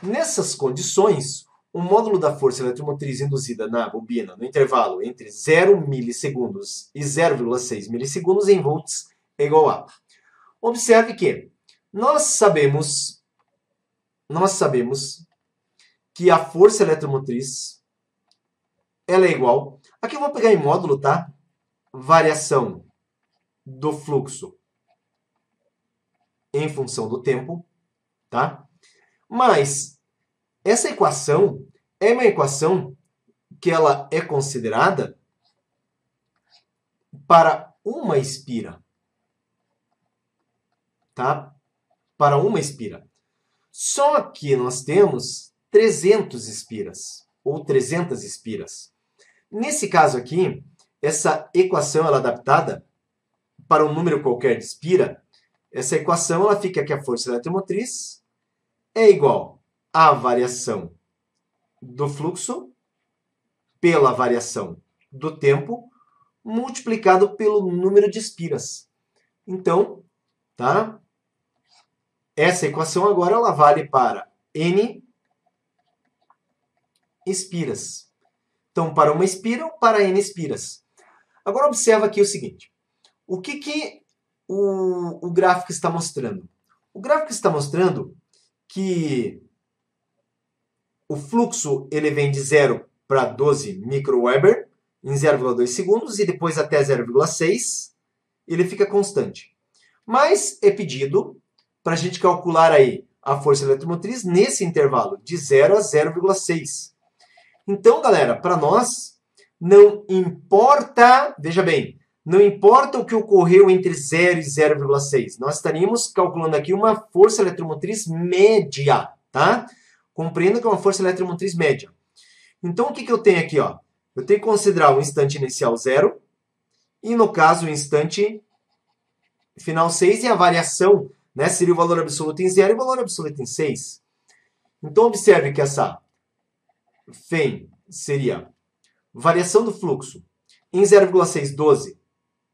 Nessas condições, o módulo da força eletromotriz induzida na bobina no intervalo entre 0 milissegundos e 0,6 milissegundos em volts é igual a... Observe que nós sabemos que a força eletromotriz ela é igual... Aqui eu vou pegar em módulo, tá? Variação do fluxo em função do tempo, tá? Mas essa equação é uma equação que ela é considerada para uma espira, tá? Para uma espira. Só que nós temos 300 espiras, ou 300 espiras. Nesse caso aqui, essa equação ela é adaptada para um número qualquer de espira. Essa equação ela fica que a força eletromotriz é igual à variação do fluxo pela variação do tempo multiplicado pelo número de espiras. Então, tá? Essa equação agora ela vale para N espiras. Então, para uma espira ou para N espiras. Agora, observa aqui o seguinte. O que o gráfico está mostrando? O gráfico está mostrando que o fluxo ele vem de 0 para 12 microweber em 0,2 segundos e depois até 0,6 ele fica constante. Mas é pedido para a gente calcular aí a força eletromotriz nesse intervalo de 0 a 0,6. Então, galera, para nós não importa, veja bem, não importa o que ocorreu entre 0 e 0,6. Nós estaríamos calculando aqui uma força eletromotriz média, tá? Compreenda que é uma força eletromotriz média. Então, o que eu tenho aqui? Ó? Eu tenho que considerar o instante inicial 0, E no caso, o instante final 6 e a variação, né, seria o valor absoluto em 0 e o valor absoluto em 6. Então, observe que essa FEM seria variação do fluxo em 0,612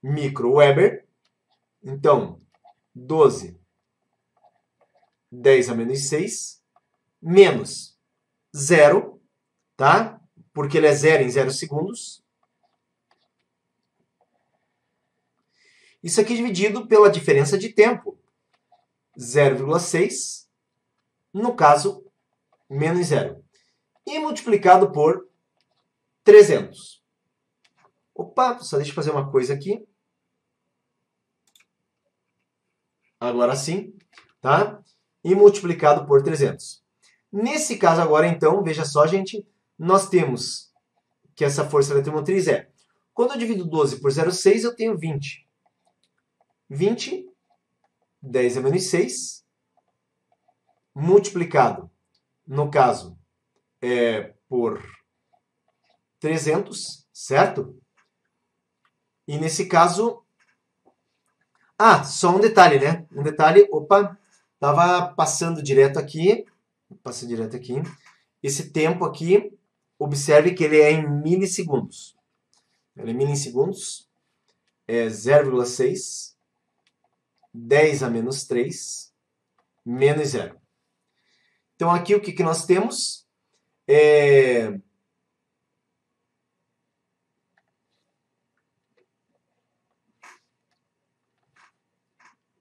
microweber. Então, 12, 10 a menos 6, menos 0, tá? Porque ele é 0 em 0 segundos. Isso aqui dividido pela diferença de tempo, 0,6, no caso, menos 0. E multiplicado por 300. Opa, só deixa eu fazer uma coisa aqui. Agora sim, tá? E multiplicado por 300. Nesse caso agora, então, veja só, gente, nós temos que essa força eletromotriz é, quando eu divido 12 por 0,6, eu tenho 20. 20, 10 a menos 6, multiplicado, no caso, por 300, certo? E nesse caso... Ah, só um detalhe, né? Um detalhe, opa, estava passando direto aqui, passa direto aqui. Esse tempo aqui, observe que ele é em milissegundos. Ele é milissegundos, é 0,6, 10 a menos 3, menos 0. Então aqui o que nós temos?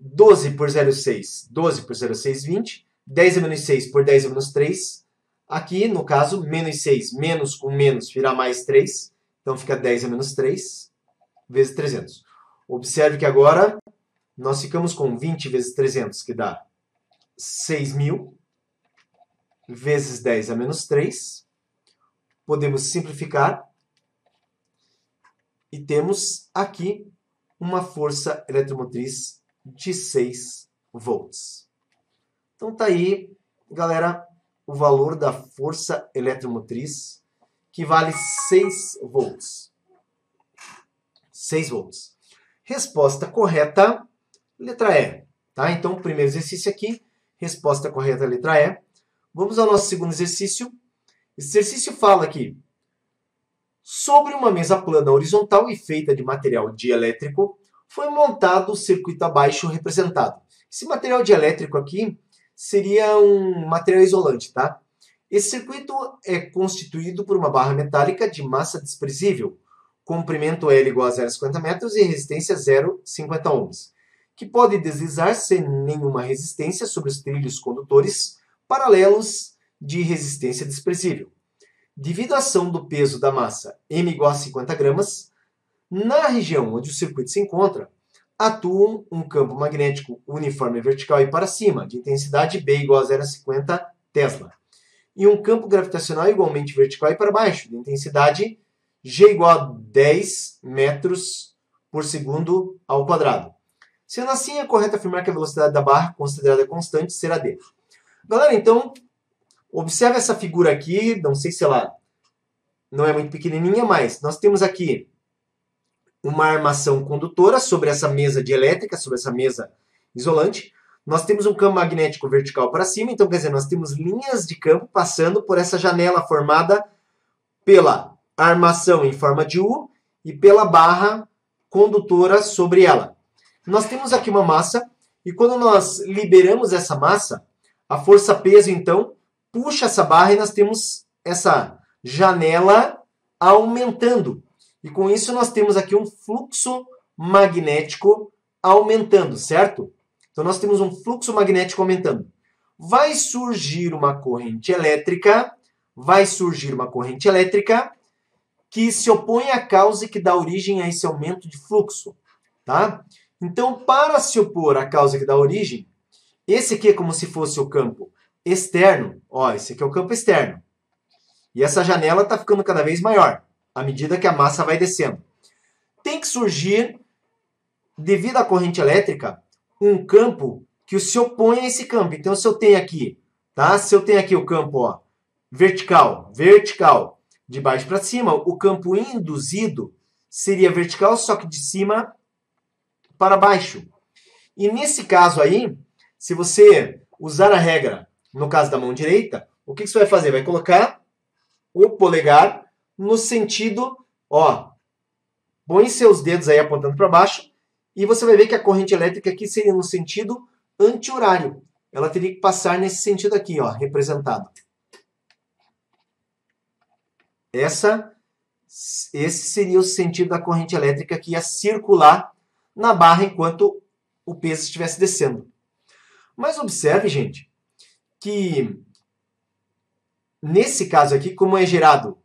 12 por 0,6, 12 por 0,6, 20. 10 a menos 6 por 10 a menos 3. Aqui, no caso, menos 6, menos com menos, virá mais 3. Então, fica 10 a menos 3, vezes 300. Observe que agora, nós ficamos com 20 vezes 300, que dá 6.000, vezes 10 a menos 3. Podemos simplificar. E temos aqui uma força eletromotriz de 6 volts. Então tá aí, galera, o valor da força eletromotriz, que vale 6 volts. 6 volts. Resposta correta, letra E. Tá? Então, o primeiro exercício aqui, resposta correta, letra E. Vamos ao nosso segundo exercício. Esse exercício fala aqui, sobre uma mesa plana horizontal e feita de material dielétrico, foi montado o circuito abaixo representado. Esse material dielétrico aqui seria um material isolante, tá? Esse circuito é constituído por uma barra metálica de massa desprezível, comprimento L igual a 0,50 metros e resistência 0,50 ohms, que pode deslizar sem nenhuma resistência sobre os trilhos condutores paralelos de resistência desprezível. Devido à ação do peso da massa m igual a 50 gramas, na região onde o circuito se encontra, atua um campo magnético uniforme vertical e para cima, de intensidade B igual a 0,50 Tesla, e um campo gravitacional igualmente vertical e para baixo, de intensidade G igual a 10 metros por segundo ao quadrado. Sendo assim, é correto afirmar que a velocidade da barra, considerada constante, será d. Galera, então, observe essa figura aqui, não sei se ela não é muito pequenininha, mas nós temos aqui uma armação condutora sobre essa mesa dielétrica, sobre essa mesa isolante. Nós temos um campo magnético vertical para cima, então quer dizer, nós temos linhas de campo passando por essa janela formada pela armação em forma de U e pela barra condutora sobre ela. Nós temos aqui uma massa, e quando nós liberamos essa massa, a força-peso, então, puxa essa barra e nós temos essa janela aumentando. E com isso nós temos aqui um fluxo magnético aumentando, certo? Então nós temos um fluxo magnético aumentando. Vai surgir uma corrente elétrica, que se opõe à causa que dá origem a esse aumento de fluxo, tá? Então, para se opor à causa que dá origem, esse aqui é como se fosse o campo externo. Ó, esse aqui é o campo externo. E essa janela está ficando cada vez maior, à medida que a massa vai descendo. Tem que surgir, devido à corrente elétrica, um campo que se opõe a esse campo. Então, se eu tenho aqui, tá? Se eu tenho aqui o campo, ó, vertical, de baixo para cima, o campo induzido seria vertical, só que de cima para baixo. E nesse caso aí, se você usar a regra, no caso da mão direita, o que você vai fazer? Vai colocar o polegar no sentido, ó, põe seus dedos aí apontando para baixo, e você vai ver que a corrente elétrica aqui seria no sentido anti-horário. Ela teria que passar nesse sentido aqui, ó, representado. Esse seria o sentido da corrente elétrica que ia circular na barra enquanto o peso estivesse descendo. Mas observe, gente, que nesse caso aqui, como é gerado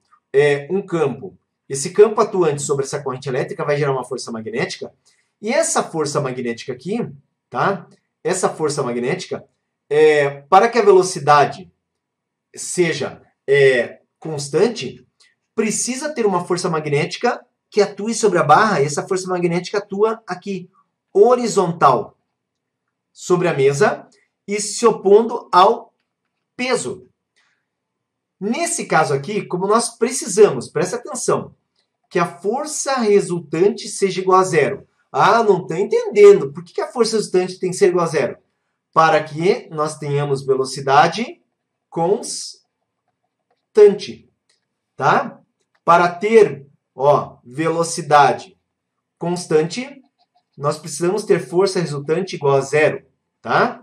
um campo, esse campo atuante sobre essa corrente elétrica vai gerar uma força magnética, e essa força magnética aqui, tá? Essa força magnética, para que a velocidade seja constante, precisa ter uma força magnética que atue sobre a barra, e essa força magnética atua aqui, horizontal, sobre a mesa, e se opondo ao peso. Nesse caso aqui, como nós precisamos, presta atenção, que a força resultante seja igual a zero. Ah, não estou entendendo. Por que a força resultante tem que ser igual a zero? Para que nós tenhamos velocidade constante. Tá? Para ter velocidade constante, nós precisamos ter força resultante igual a zero. Tá?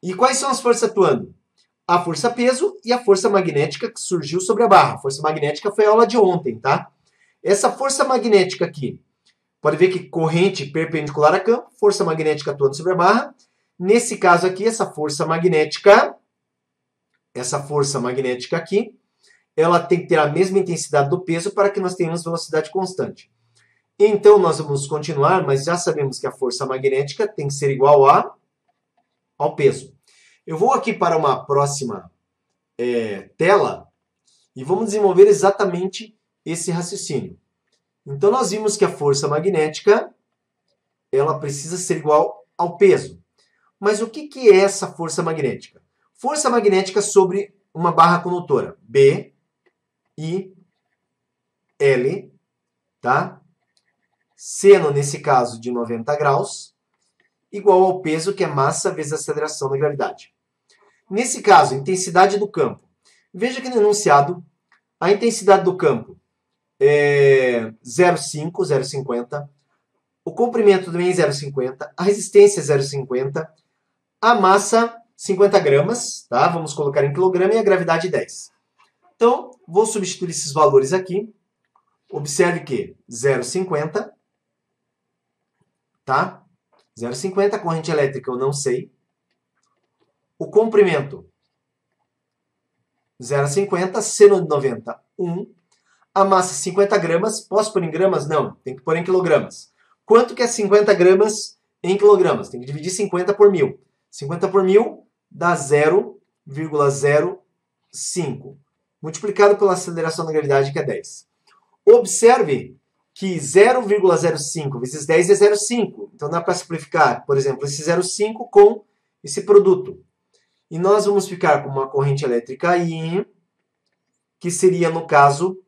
E quais são as forças atuando? A força peso e a força magnética que surgiu sobre a barra. A força magnética foi a aula de ontem, tá? Essa força magnética aqui, pode ver que corrente perpendicular a campo, força magnética atuando sobre a barra. Nesse caso aqui, essa força magnética aqui, ela tem que ter a mesma intensidade do peso para que nós tenhamos velocidade constante. Então, nós vamos continuar, mas já sabemos que a força magnética tem que ser igual ao peso. Eu vou aqui para uma próxima tela e vamos desenvolver exatamente esse raciocínio. Então, nós vimos que a força magnética ela precisa ser igual ao peso. Mas o que é essa força magnética? Força magnética sobre uma barra condutora. B, I, L, tá? Seno, nesse caso, de 90 graus, igual ao peso, que é massa vezes a aceleração da gravidade. Nesse caso, intensidade do campo. Veja que no enunciado, a intensidade do campo é 0,5, 0,50. O comprimento também é 0,50. A resistência é 0,50. A massa, 50 gramas. Tá? Vamos colocar em quilograma e a gravidade 10. Então, vou substituir esses valores aqui. Observe que 0,50. Tá? 0,50. Corrente elétrica eu não sei. O comprimento, 0,50, seno de 90, 1. A massa, 50 gramas. Posso pôr em gramas? Não, tem que pôr em quilogramas. Quanto que é 50 gramas em quilogramas? Tem que dividir 50 por 1000. 50 por 1000 dá 0,05. Multiplicado pela aceleração da gravidade, que é 10. Observe que 0,05 vezes 10 é 0,5. Então dá para simplificar, por exemplo, esse 0,5 com esse produto. E nós vamos ficar com uma corrente elétrica I, que seria, no caso,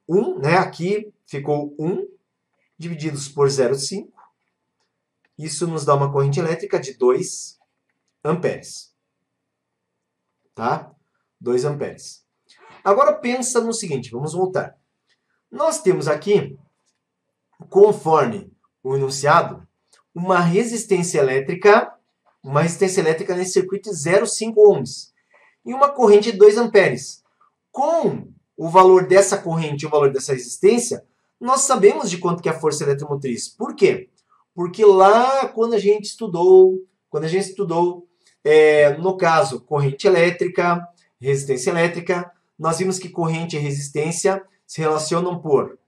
1, né? Aqui ficou 1, divididos por 0,5. Isso nos dá uma corrente elétrica de 2 amperes. Tá? 2 amperes. Agora pensa no seguinte, vamos voltar. Nós temos aqui, conforme o enunciado, uma resistência elétrica nesse circuito de 0,5 ohms e uma corrente de 2 amperes. Com o valor dessa corrente e o valor dessa resistência, nós sabemos de quanto que é a força eletromotriz. Por quê? Porque lá quando a gente estudou, no caso, corrente elétrica, resistência elétrica, nós vimos que corrente e resistência se relacionam por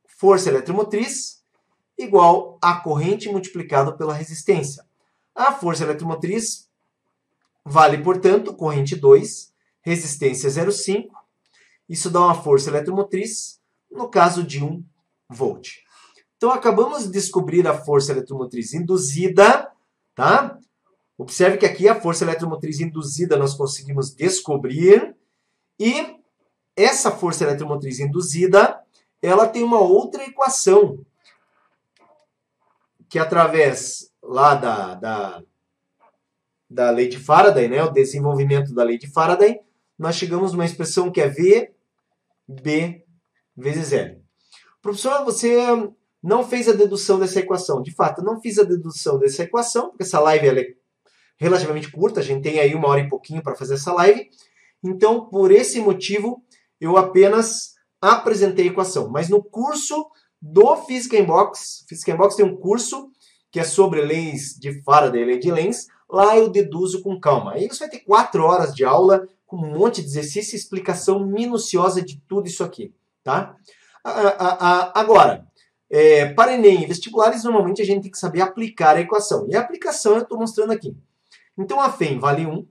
força eletromotriz igual a corrente multiplicado pela resistência. A força eletromotriz vale, portanto, corrente 2, resistência 0,5. Isso dá uma força eletromotriz, no caso de 1 volt. Então, acabamos de descobrir a força eletromotriz induzida, tá? Observe que aqui a força eletromotriz induzida nós conseguimos descobrir e essa força eletromotriz induzida, ela tem uma outra equação, que através lá da lei de Faraday, né, o desenvolvimento da lei de Faraday, nós chegamos numa expressão que é VB vezes L. Professor, você não fez a dedução dessa equação. De fato, eu não fiz a dedução dessa equação, porque essa live ela é relativamente curta, a gente tem aí 1 hora e pouquinho para fazer essa live. Então, por esse motivo, eu apenas apresentei a equação. Mas no curso do Physics in Box tem um curso que é sobre leis de Faraday e lei de Lenz. Lá eu deduzo com calma. Aí você vai ter 4 horas de aula com um monte de exercício e explicação minuciosa de tudo isso aqui, tá? Agora, para Enem e vestibulares, normalmente a gente tem que saber aplicar a equação. E a aplicação eu estou mostrando aqui. Então, a FEM vale 1.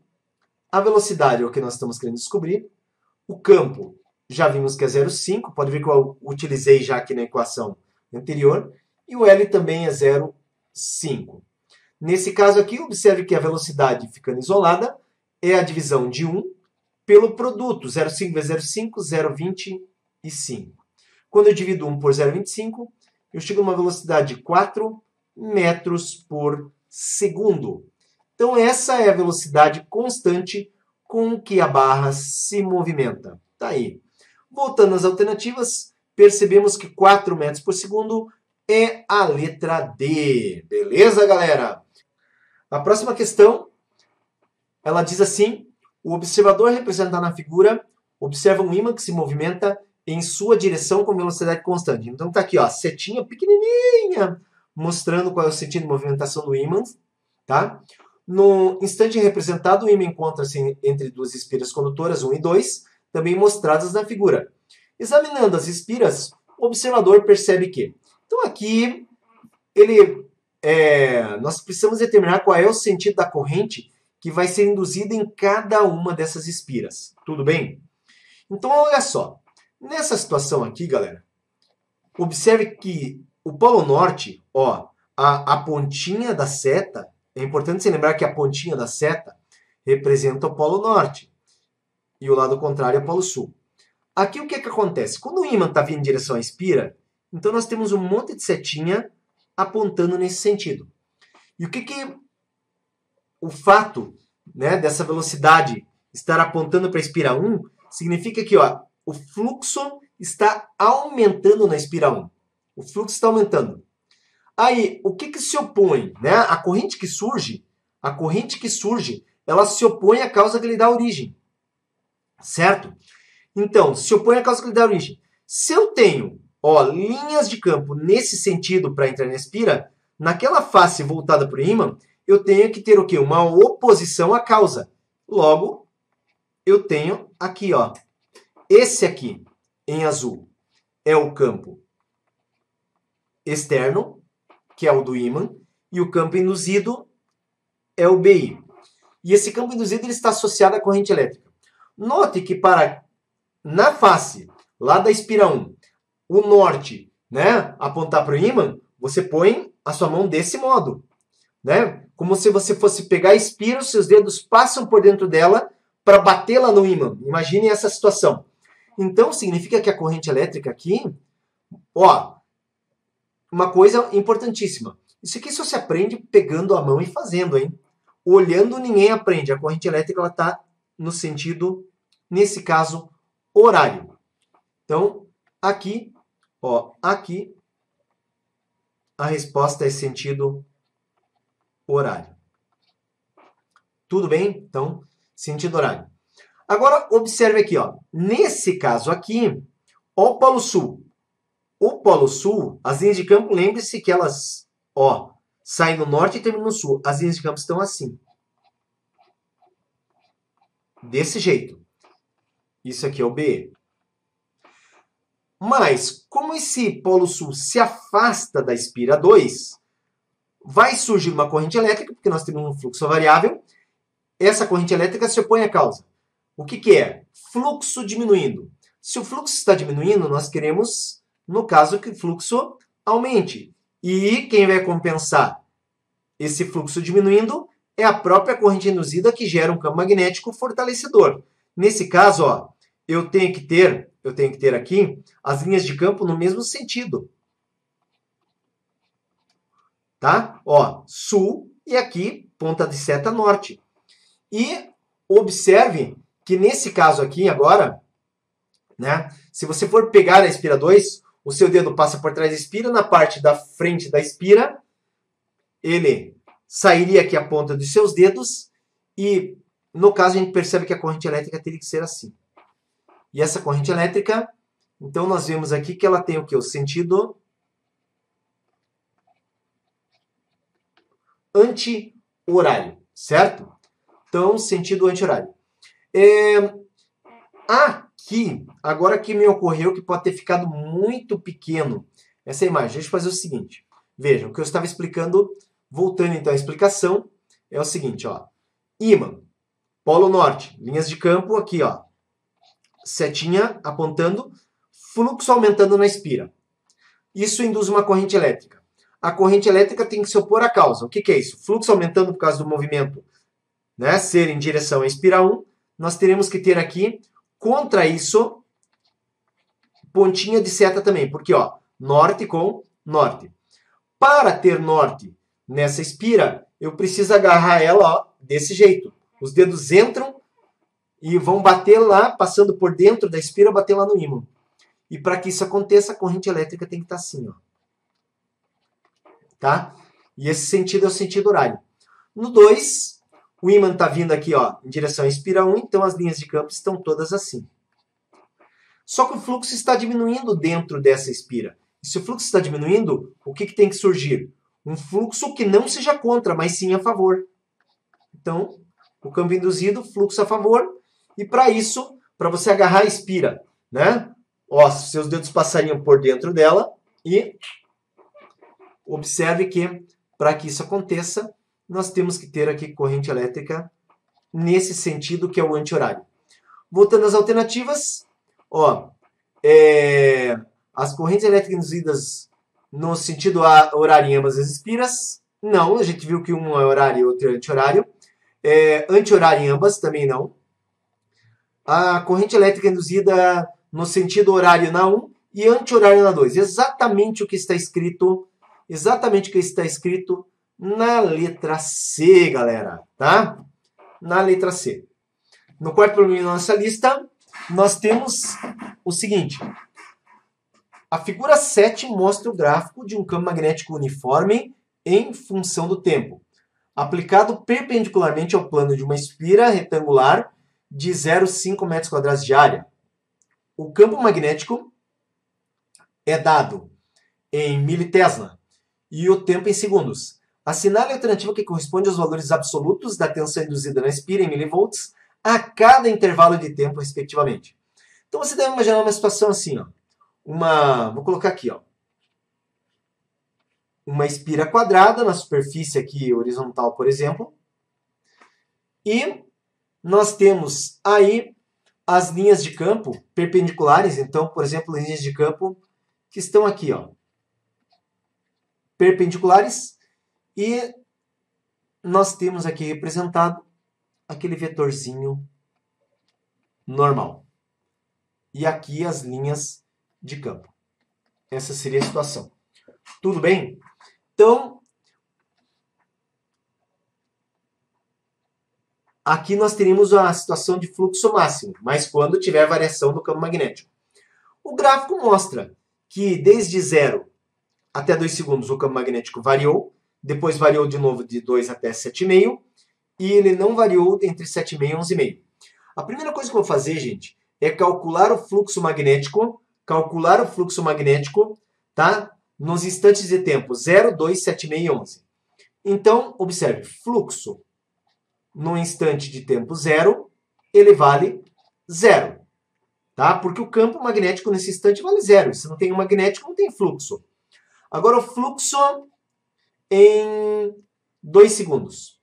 A velocidade é o que nós estamos querendo descobrir. O campo, já vimos que é 0,5. Pode ver que eu utilizei já aqui na equação anterior. E o L também é 0,5. Nesse caso aqui, observe que a velocidade ficando isolada é a divisão de 1 pelo produto. 0,5 vezes 0,5, 0,25. Quando eu divido 1 por 0,25, eu chego a uma velocidade de 4 metros por segundo. Então, essa é a velocidade constante com que a barra se movimenta. Tá aí. Voltando às alternativas, percebemos que 4 metros por segundo é a letra D. Beleza, galera? A próxima questão, ela diz assim: o observador representado na figura observa um ímã que se movimenta em sua direção com velocidade constante. Então tá aqui, ó, a setinha pequenininha, mostrando qual é o sentido de movimentação do ímã, tá? No instante representado, o ímã encontra-se entre duas espiras condutoras, 1 e 2, também mostradas na figura. Examinando as espiras, o observador percebe que... Então aqui, nós precisamos determinar qual é o sentido da corrente que vai ser induzida em cada uma dessas espiras. Tudo bem? Então, olha só. Nessa situação aqui, galera, observe que o Polo Norte, ó, a pontinha da seta, é importante você lembrar que a pontinha da seta representa o Polo Norte e o lado contrário é o Polo Sul. Aqui o que acontece? Quando o ímã está vindo em direção à espira, então nós temos um monte de setinha apontando nesse sentido. E o que o fato, né, dessa velocidade estar apontando para a espira 1 significa que, ó, o fluxo está aumentando na espira 1. O fluxo está aumentando. Aí, o que se opõe? Né? A corrente que surge, ela se opõe à causa que lhe dá origem. Certo? Então, se opõe à causa que lhe dá origem. Se eu tenho, ó, linhas de campo nesse sentido para entrar na espira, naquela face voltada para o ímã, eu tenho que ter o quê? Uma oposição à causa. Logo, eu tenho aqui, ó, esse aqui, em azul, é o campo externo, que é o do ímã, e o campo induzido é o BI. E esse campo induzido ele está associado à corrente elétrica. Note que na face, lá da espira 1, o norte, né, apontar para o ímã, você põe a sua mão desse modo. Né? Como se você fosse pegar a espira, os seus dedos passam por dentro dela para bater lá no ímã. Imagine essa situação. Então, significa que a corrente elétrica aqui, ó, uma coisa importantíssima. Isso aqui só se aprende pegando a mão e fazendo, hein? Olhando, ninguém aprende. A corrente elétrica ela está no sentido, nesse caso, horário. Então, aqui, ó, aqui, a resposta é sentido horário. Tudo bem? Então, sentido horário. Agora, observe aqui, ó. Nesse caso aqui, ó, o Polo Sul. O Polo Sul, as linhas de campo, lembre-se que elas, ó, saem no norte e terminam no sul. As linhas de campo estão assim. Desse jeito. Isso aqui é o B. Mas, como esse Polo Sul se afasta da espira 2, vai surgir uma corrente elétrica, porque nós temos um fluxo variável. Essa corrente elétrica se opõe à causa. O que é? Fluxo diminuindo. Se o fluxo está diminuindo, nós queremos, no caso, que o fluxo aumente. E quem vai compensar esse fluxo diminuindo é a própria corrente induzida que gera um campo magnético fortalecedor. Nesse caso, ó, eu tenho que ter aqui as linhas de campo no mesmo sentido. Tá? Ó, sul e aqui ponta de seta norte. E observe que nesse caso aqui agora, né, se você for pegar a espira 2, o seu dedo passa por trás da espira, na parte da frente da espira, ele sairia aqui a ponta dos seus dedos e, no caso, a gente percebe que a corrente elétrica teria que ser assim. E essa corrente elétrica, então nós vemos aqui que ela tem o quê? O sentido anti-horário, certo? Então, sentido anti-horário. Aqui, agora que me ocorreu que pode ter ficado muito pequeno essa imagem. Deixa eu fazer o seguinte. Vejam, o que eu estava explicando, voltando então à explicação, é o seguinte, ó. Ímã, polo norte, linhas de campo aqui, ó. Setinha apontando, fluxo aumentando na espira. Isso induz uma corrente elétrica. A corrente elétrica tem que se opor à causa. O que é isso? Fluxo aumentando por causa do movimento, né, ser em direção à espira 1, nós teremos que ter aqui, contra isso, pontinha de seta também, porque ó, norte com norte. Para ter norte nessa espira, eu preciso agarrar ela ó, desse jeito. Os dedos entram e vão bater lá, passando por dentro da espira, bater lá no ímã. E para que isso aconteça, a corrente elétrica tem que estar assim, ó. Tá? E esse sentido é o sentido horário. No 2, o ímã está vindo aqui ó, em direção à espira 1, então as linhas de campo estão todas assim. Só que o fluxo está diminuindo dentro dessa espira. E se o fluxo está diminuindo, o que tem que surgir? Um fluxo que não seja contra, mas sim a favor. Então, o campo induzido, fluxo a favor. E para isso, para você agarrar a espira, né? Ó, seus dedos passariam por dentro dela e observe que, para que isso aconteça, nós temos que ter aqui corrente elétrica nesse sentido que é o anti-horário. Voltando às alternativas, ó, as correntes elétricas induzidas no sentido horário em ambas as espiras, não, a gente viu que um é horário e outro é anti-horário. Anti-horário em ambas, também não. A corrente elétrica induzida no sentido horário na 1 e anti-horário na 2. Exatamente o que está escrito na letra C, galera, tá? Na letra C. No quarto problema da nossa lista, nós temos o seguinte. A figura 7 mostra o gráfico de um campo magnético uniforme em função do tempo, aplicado perpendicularmente ao plano de uma espira retangular de 0,5 metros quadrados de área. O campo magnético é dado em militesla e o tempo em segundos. Assinale a alternativa que corresponde aos valores absolutos da tensão induzida na espira em milivolts a cada intervalo de tempo, respectivamente. Então você deve imaginar uma situação assim, ó. Vou colocar aqui, ó. Uma espira quadrada na superfície aqui horizontal, por exemplo. E nós temos aí as linhas de campo perpendiculares. Então, por exemplo, linhas de campo que estão aqui, ó, perpendiculares. E nós temos aqui representado aquele vetorzinho normal. E aqui as linhas de campo. Essa seria a situação. Tudo bem? Então, aqui nós teríamos a situação de fluxo máximo, mas quando tiver variação do campo magnético. O gráfico mostra que desde 0 até 2 segundos o campo magnético variou, depois variou de novo de 2 até 7,5, e ele não variou entre 7,5 e 11,5. A primeira coisa que eu vou fazer, gente, é calcular o fluxo magnético, tá? Nos instantes de tempo 0, 2, 7,5 e 11. Então, observe, fluxo no instante de tempo 0, ele vale 0. Tá? Porque o campo magnético nesse instante vale 0. Se não tem um magnético, não tem fluxo. Agora, o fluxo em 2 segundos.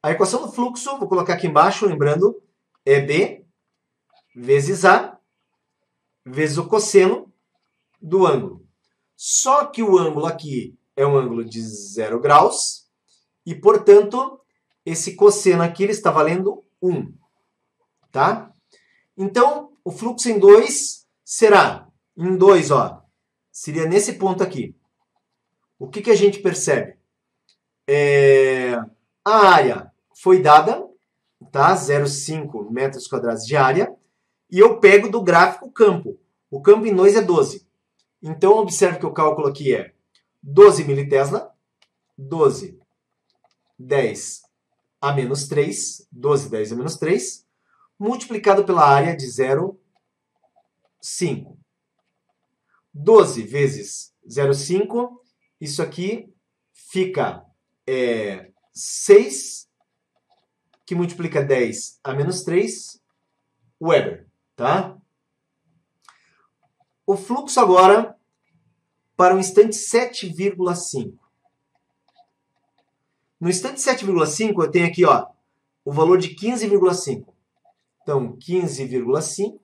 A equação do fluxo, vou colocar aqui embaixo, lembrando, é B vezes A vezes o cosseno do ângulo. Só que o ângulo aqui é um ângulo de 0 graus e, portanto, esse cosseno aqui ele está valendo 1. Tá? Então, o fluxo em 2 será, em 2, ó, seria nesse ponto aqui. O que a gente percebe? A área foi dada, tá? 0,5 metros quadrados de área, e eu pego do gráfico o campo. O campo em 2 é 12. Então, observe que o cálculo aqui é 12 militesla, 12, 10 a menos 3, 12, 10 a menos 3, multiplicado pela área de 0,5. 12 vezes 0,5, isso aqui fica 6, que multiplica 10 a menos 3, Weber, tá? O fluxo agora para o instante 7,5. No instante 7,5 eu tenho aqui, ó, o valor de 15,5. Então, 15,5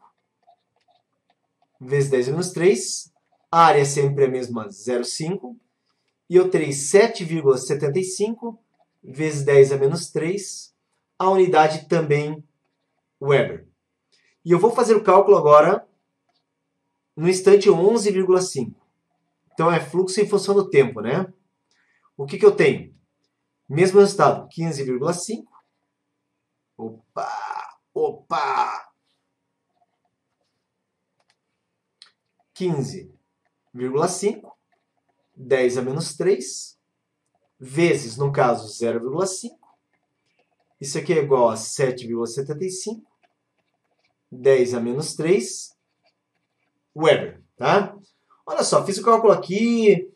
vezes 10 a menos 3, a área é sempre a mesma, 0,5, e eu terei 7,75 vezes 10 a menos 3, a unidade também Weber. E eu vou fazer o cálculo agora no instante 11,5. Então, é fluxo em função do tempo, né? O que eu tenho? Mesmo resultado, 15,5. Opa! 15,5, 10 a menos 3, vezes, no caso, 0,5. Isso aqui é igual a 7,75, 10 a menos 3, Weber, tá? Olha só, fiz o cálculo aqui,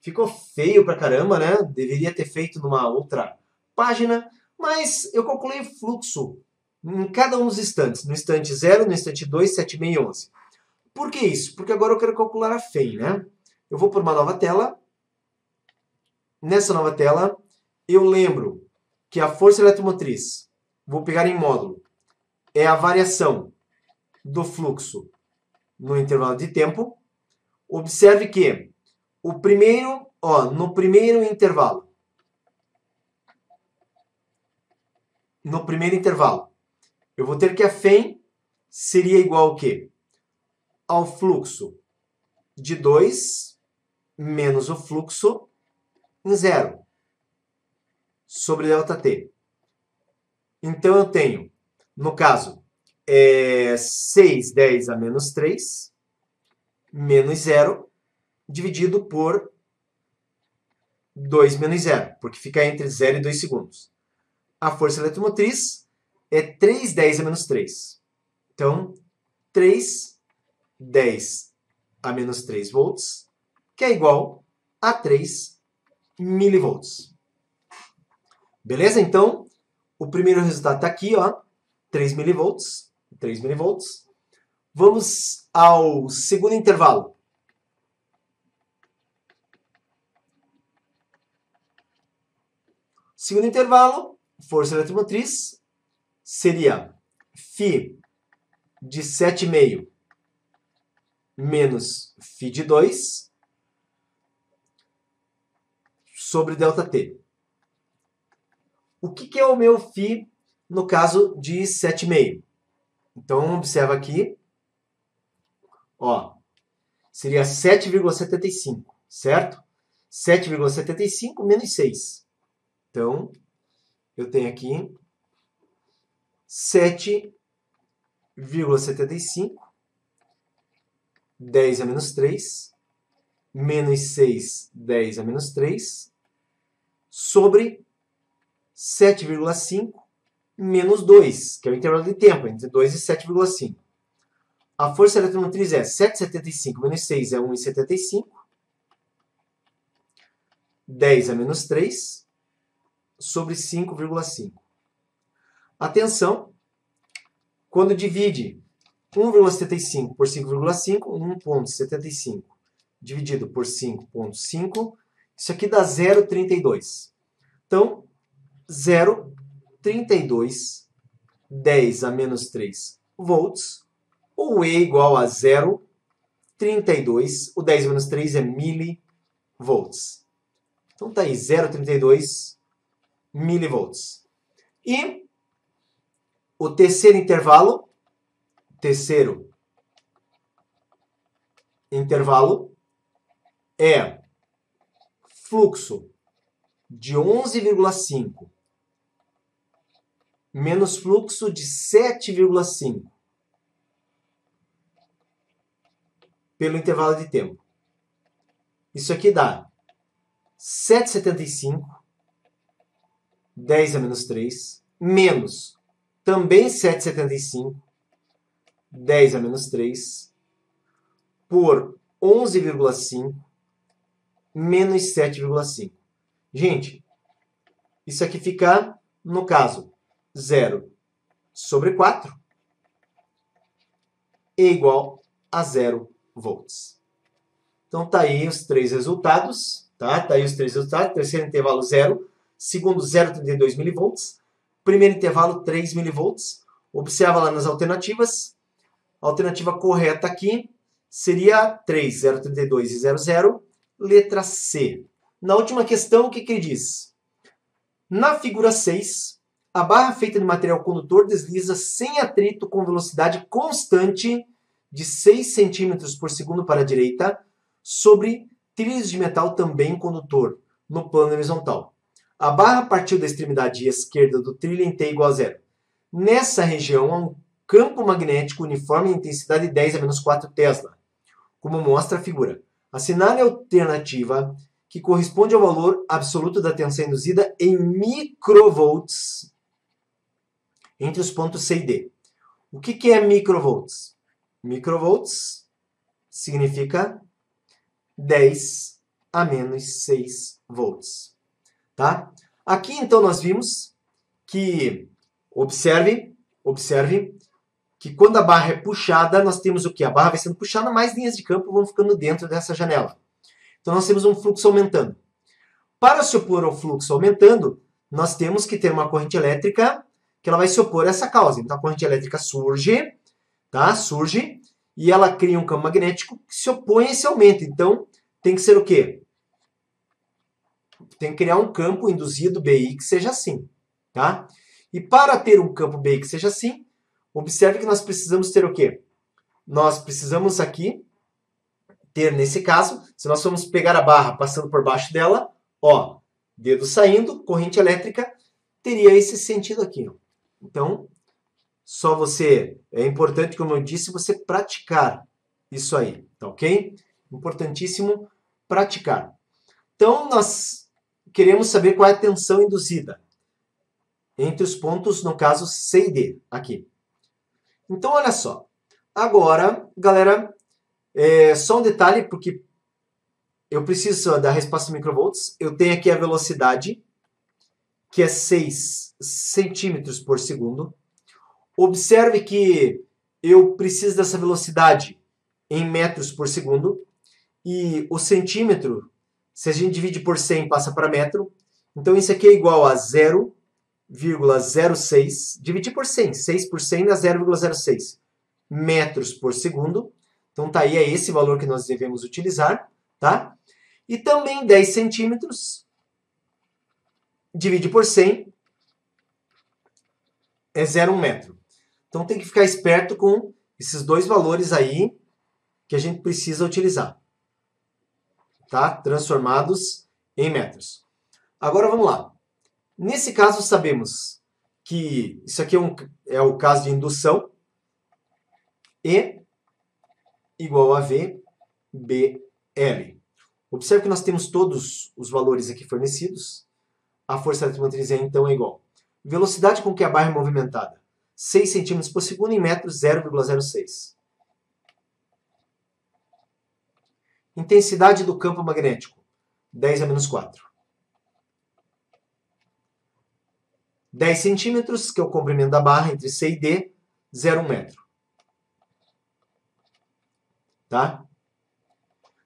ficou feio pra caramba, né? Deveria ter feito numa outra página, mas eu calculei o fluxo em cada um dos instantes. No instante 0, no instante 2, 7,5 e 11. Por que isso? Porque agora eu quero calcular a FEM, né? Eu vou por uma nova tela. Nessa nova tela, eu lembro que a força eletromotriz, vou pegar em módulo, é a variação do fluxo no intervalo de tempo. Observe que no primeiro intervalo, eu vou ter que a FEM seria igual ao quê? Ao fluxo de 2 menos o fluxo em 0 sobre ΔT. Então, eu tenho, no caso, 6, 10 a menos 3, menos 0, dividido por 2 menos 0, porque fica entre 0 e 2 segundos. A força eletromotriz é 3, 10 a menos 3. Então, 3, 10 a menos 3 volts, que é igual a 3 milivolts. Beleza? Então, o primeiro resultado está aqui, ó, 3 milivolts. 3 milivolts. Vamos ao segundo intervalo. Segundo intervalo, força eletromotriz seria Φ de 7,5 menos Φ de 2 sobre ΔT. O que é o meu Φ no caso de 7,5? Então, observa aqui, ó, seria 7,75, certo? 7,75 menos 6. Então, eu tenho aqui 7,75, 10 a menos 3, menos 6, 10 a menos 3, sobre 7,5 menos 2, que é o intervalo de tempo, entre 2 e 7,5. A força eletromotriz é 7,75 menos 6 é 1,75. 10 a menos 3 sobre 5,5. Atenção, quando divide 1,75 por 5,5, 1,75 dividido por 5,5, isso aqui dá 0,32. Então, 0,32, 10 a menos 3 volts, ou E igual a 0,32, o 10 a menos 3 é milivolts. Então, está aí 0,32 milivolts. E o terceiro intervalo, terceiro intervalo é fluxo de 11,5 menos fluxo de 7,5 pelo intervalo de tempo. Isso aqui dá 7,75, 10 a menos 3, menos também 7,75, 10 a menos 3, por 11,5, menos 7,5. Gente, isso aqui fica, no caso, 0 sobre 4 é igual a 0 volts. Então, tá aí os três resultados. Tá aí os três resultados. Terceiro intervalo, 0. Segundo, 0,32 milivolts. Primeiro intervalo, 3 milivolts. Observa lá nas alternativas. A alternativa correta aqui seria 3, 0,32 e 0,0. Letra C. Na última questão, o que ele diz? Na figura 6, a barra feita de material condutor desliza sem atrito com velocidade constante de 6 centímetros por segundo para a direita sobre trilhos de metal também condutor no plano horizontal. A barra partiu da extremidade esquerda do trilho em T igual a 0. Nessa região há um campo magnético uniforme em intensidade 10 a menos 4 Tesla, como mostra a figura. Assinale a alternativa que corresponde ao valor absoluto da tensão induzida em microvolts entre os pontos C e D. O que é microvolts? Microvolts significa 10 a menos 6 volts. Tá? Aqui, então, nós vimos que, observe que quando a barra é puxada, nós temos o quê? A barra vai sendo puxada, mais linhas de campo vão ficando dentro dessa janela. Então, nós temos um fluxo aumentando. Para se opor ao fluxo aumentando, nós temos que ter uma corrente elétrica que ela vai se opor a essa causa. Então, a corrente elétrica surge, tá? Surge, e ela cria um campo magnético que se opõe a esse aumento. Então, tem que ser o quê? Tem que criar um campo induzido BI que seja assim, tá? E para ter um campo BI que seja assim, observe que nós precisamos ter o quê? Nós precisamos aqui ter, nesse caso, se nós formos pegar a barra passando por baixo dela, ó, dedo saindo, corrente elétrica, teria esse sentido aqui. Ó. Então, só você, é importante, como eu disse, você praticar isso aí, tá ok? Importantíssimo praticar. Então, nós queremos saber qual é a tensão induzida entre os pontos, no caso, C e D, aqui. Então, olha só. Agora, galera, só um detalhe, porque eu preciso da resposta em microvolts. Eu tenho aqui a velocidade, que é 6 centímetros por segundo. Observe que eu preciso dessa velocidade em metros por segundo. E o centímetro, se a gente divide por 100, passa para metro. Então, isso aqui é igual a 0,06. Dividir por 100. 6 por 100 dá 0,06 metros por segundo. Então, tá aí, é esse valor que nós devemos utilizar, tá? E também 10 centímetros, divide por 100, é 0,1 metro. Então, tem que ficar esperto com esses dois valores aí que a gente precisa utilizar, tá? Transformados em metros. Agora, vamos lá. Nesse caso, sabemos que isso aqui é o caso de indução, E igual a VBL. Observe que nós temos todos os valores aqui fornecidos. A força eletromotriz então é igual. Velocidade com que a barra é movimentada, 6 cm por segundo, em metros, 0,06. Intensidade do campo magnético, 10 a menos 4. 10 centímetros, que é o comprimento da barra entre C e D, 0,1 metro. Tá?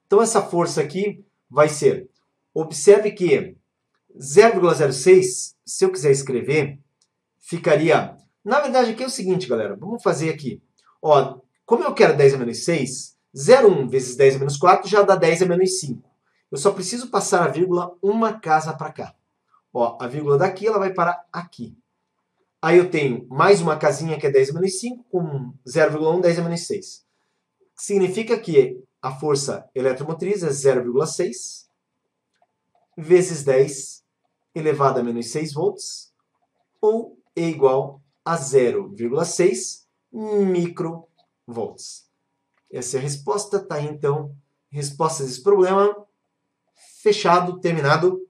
Então, essa força aqui vai ser... Observe que 0,06, se eu quiser escrever, ficaria... Na verdade, aqui é o seguinte, galera. Vamos fazer aqui. Ó, como eu quero 10 a menos 6, 0,1 vezes 10 a menos 4 já dá 10 a menos 5. Eu só preciso passar a vírgula uma casa para cá. Ó, a vírgula daqui ela vai para aqui. Aí eu tenho mais uma casinha que é 10 a menos 5, com 0,1, 10 a menos 6. Significa que a força eletromotriz é 0,6 vezes 10 elevado a menos 6 volts, ou E igual a 0,6 microvolts. Essa é a resposta. Tá aí, então, resposta desse problema. Fechado, terminado.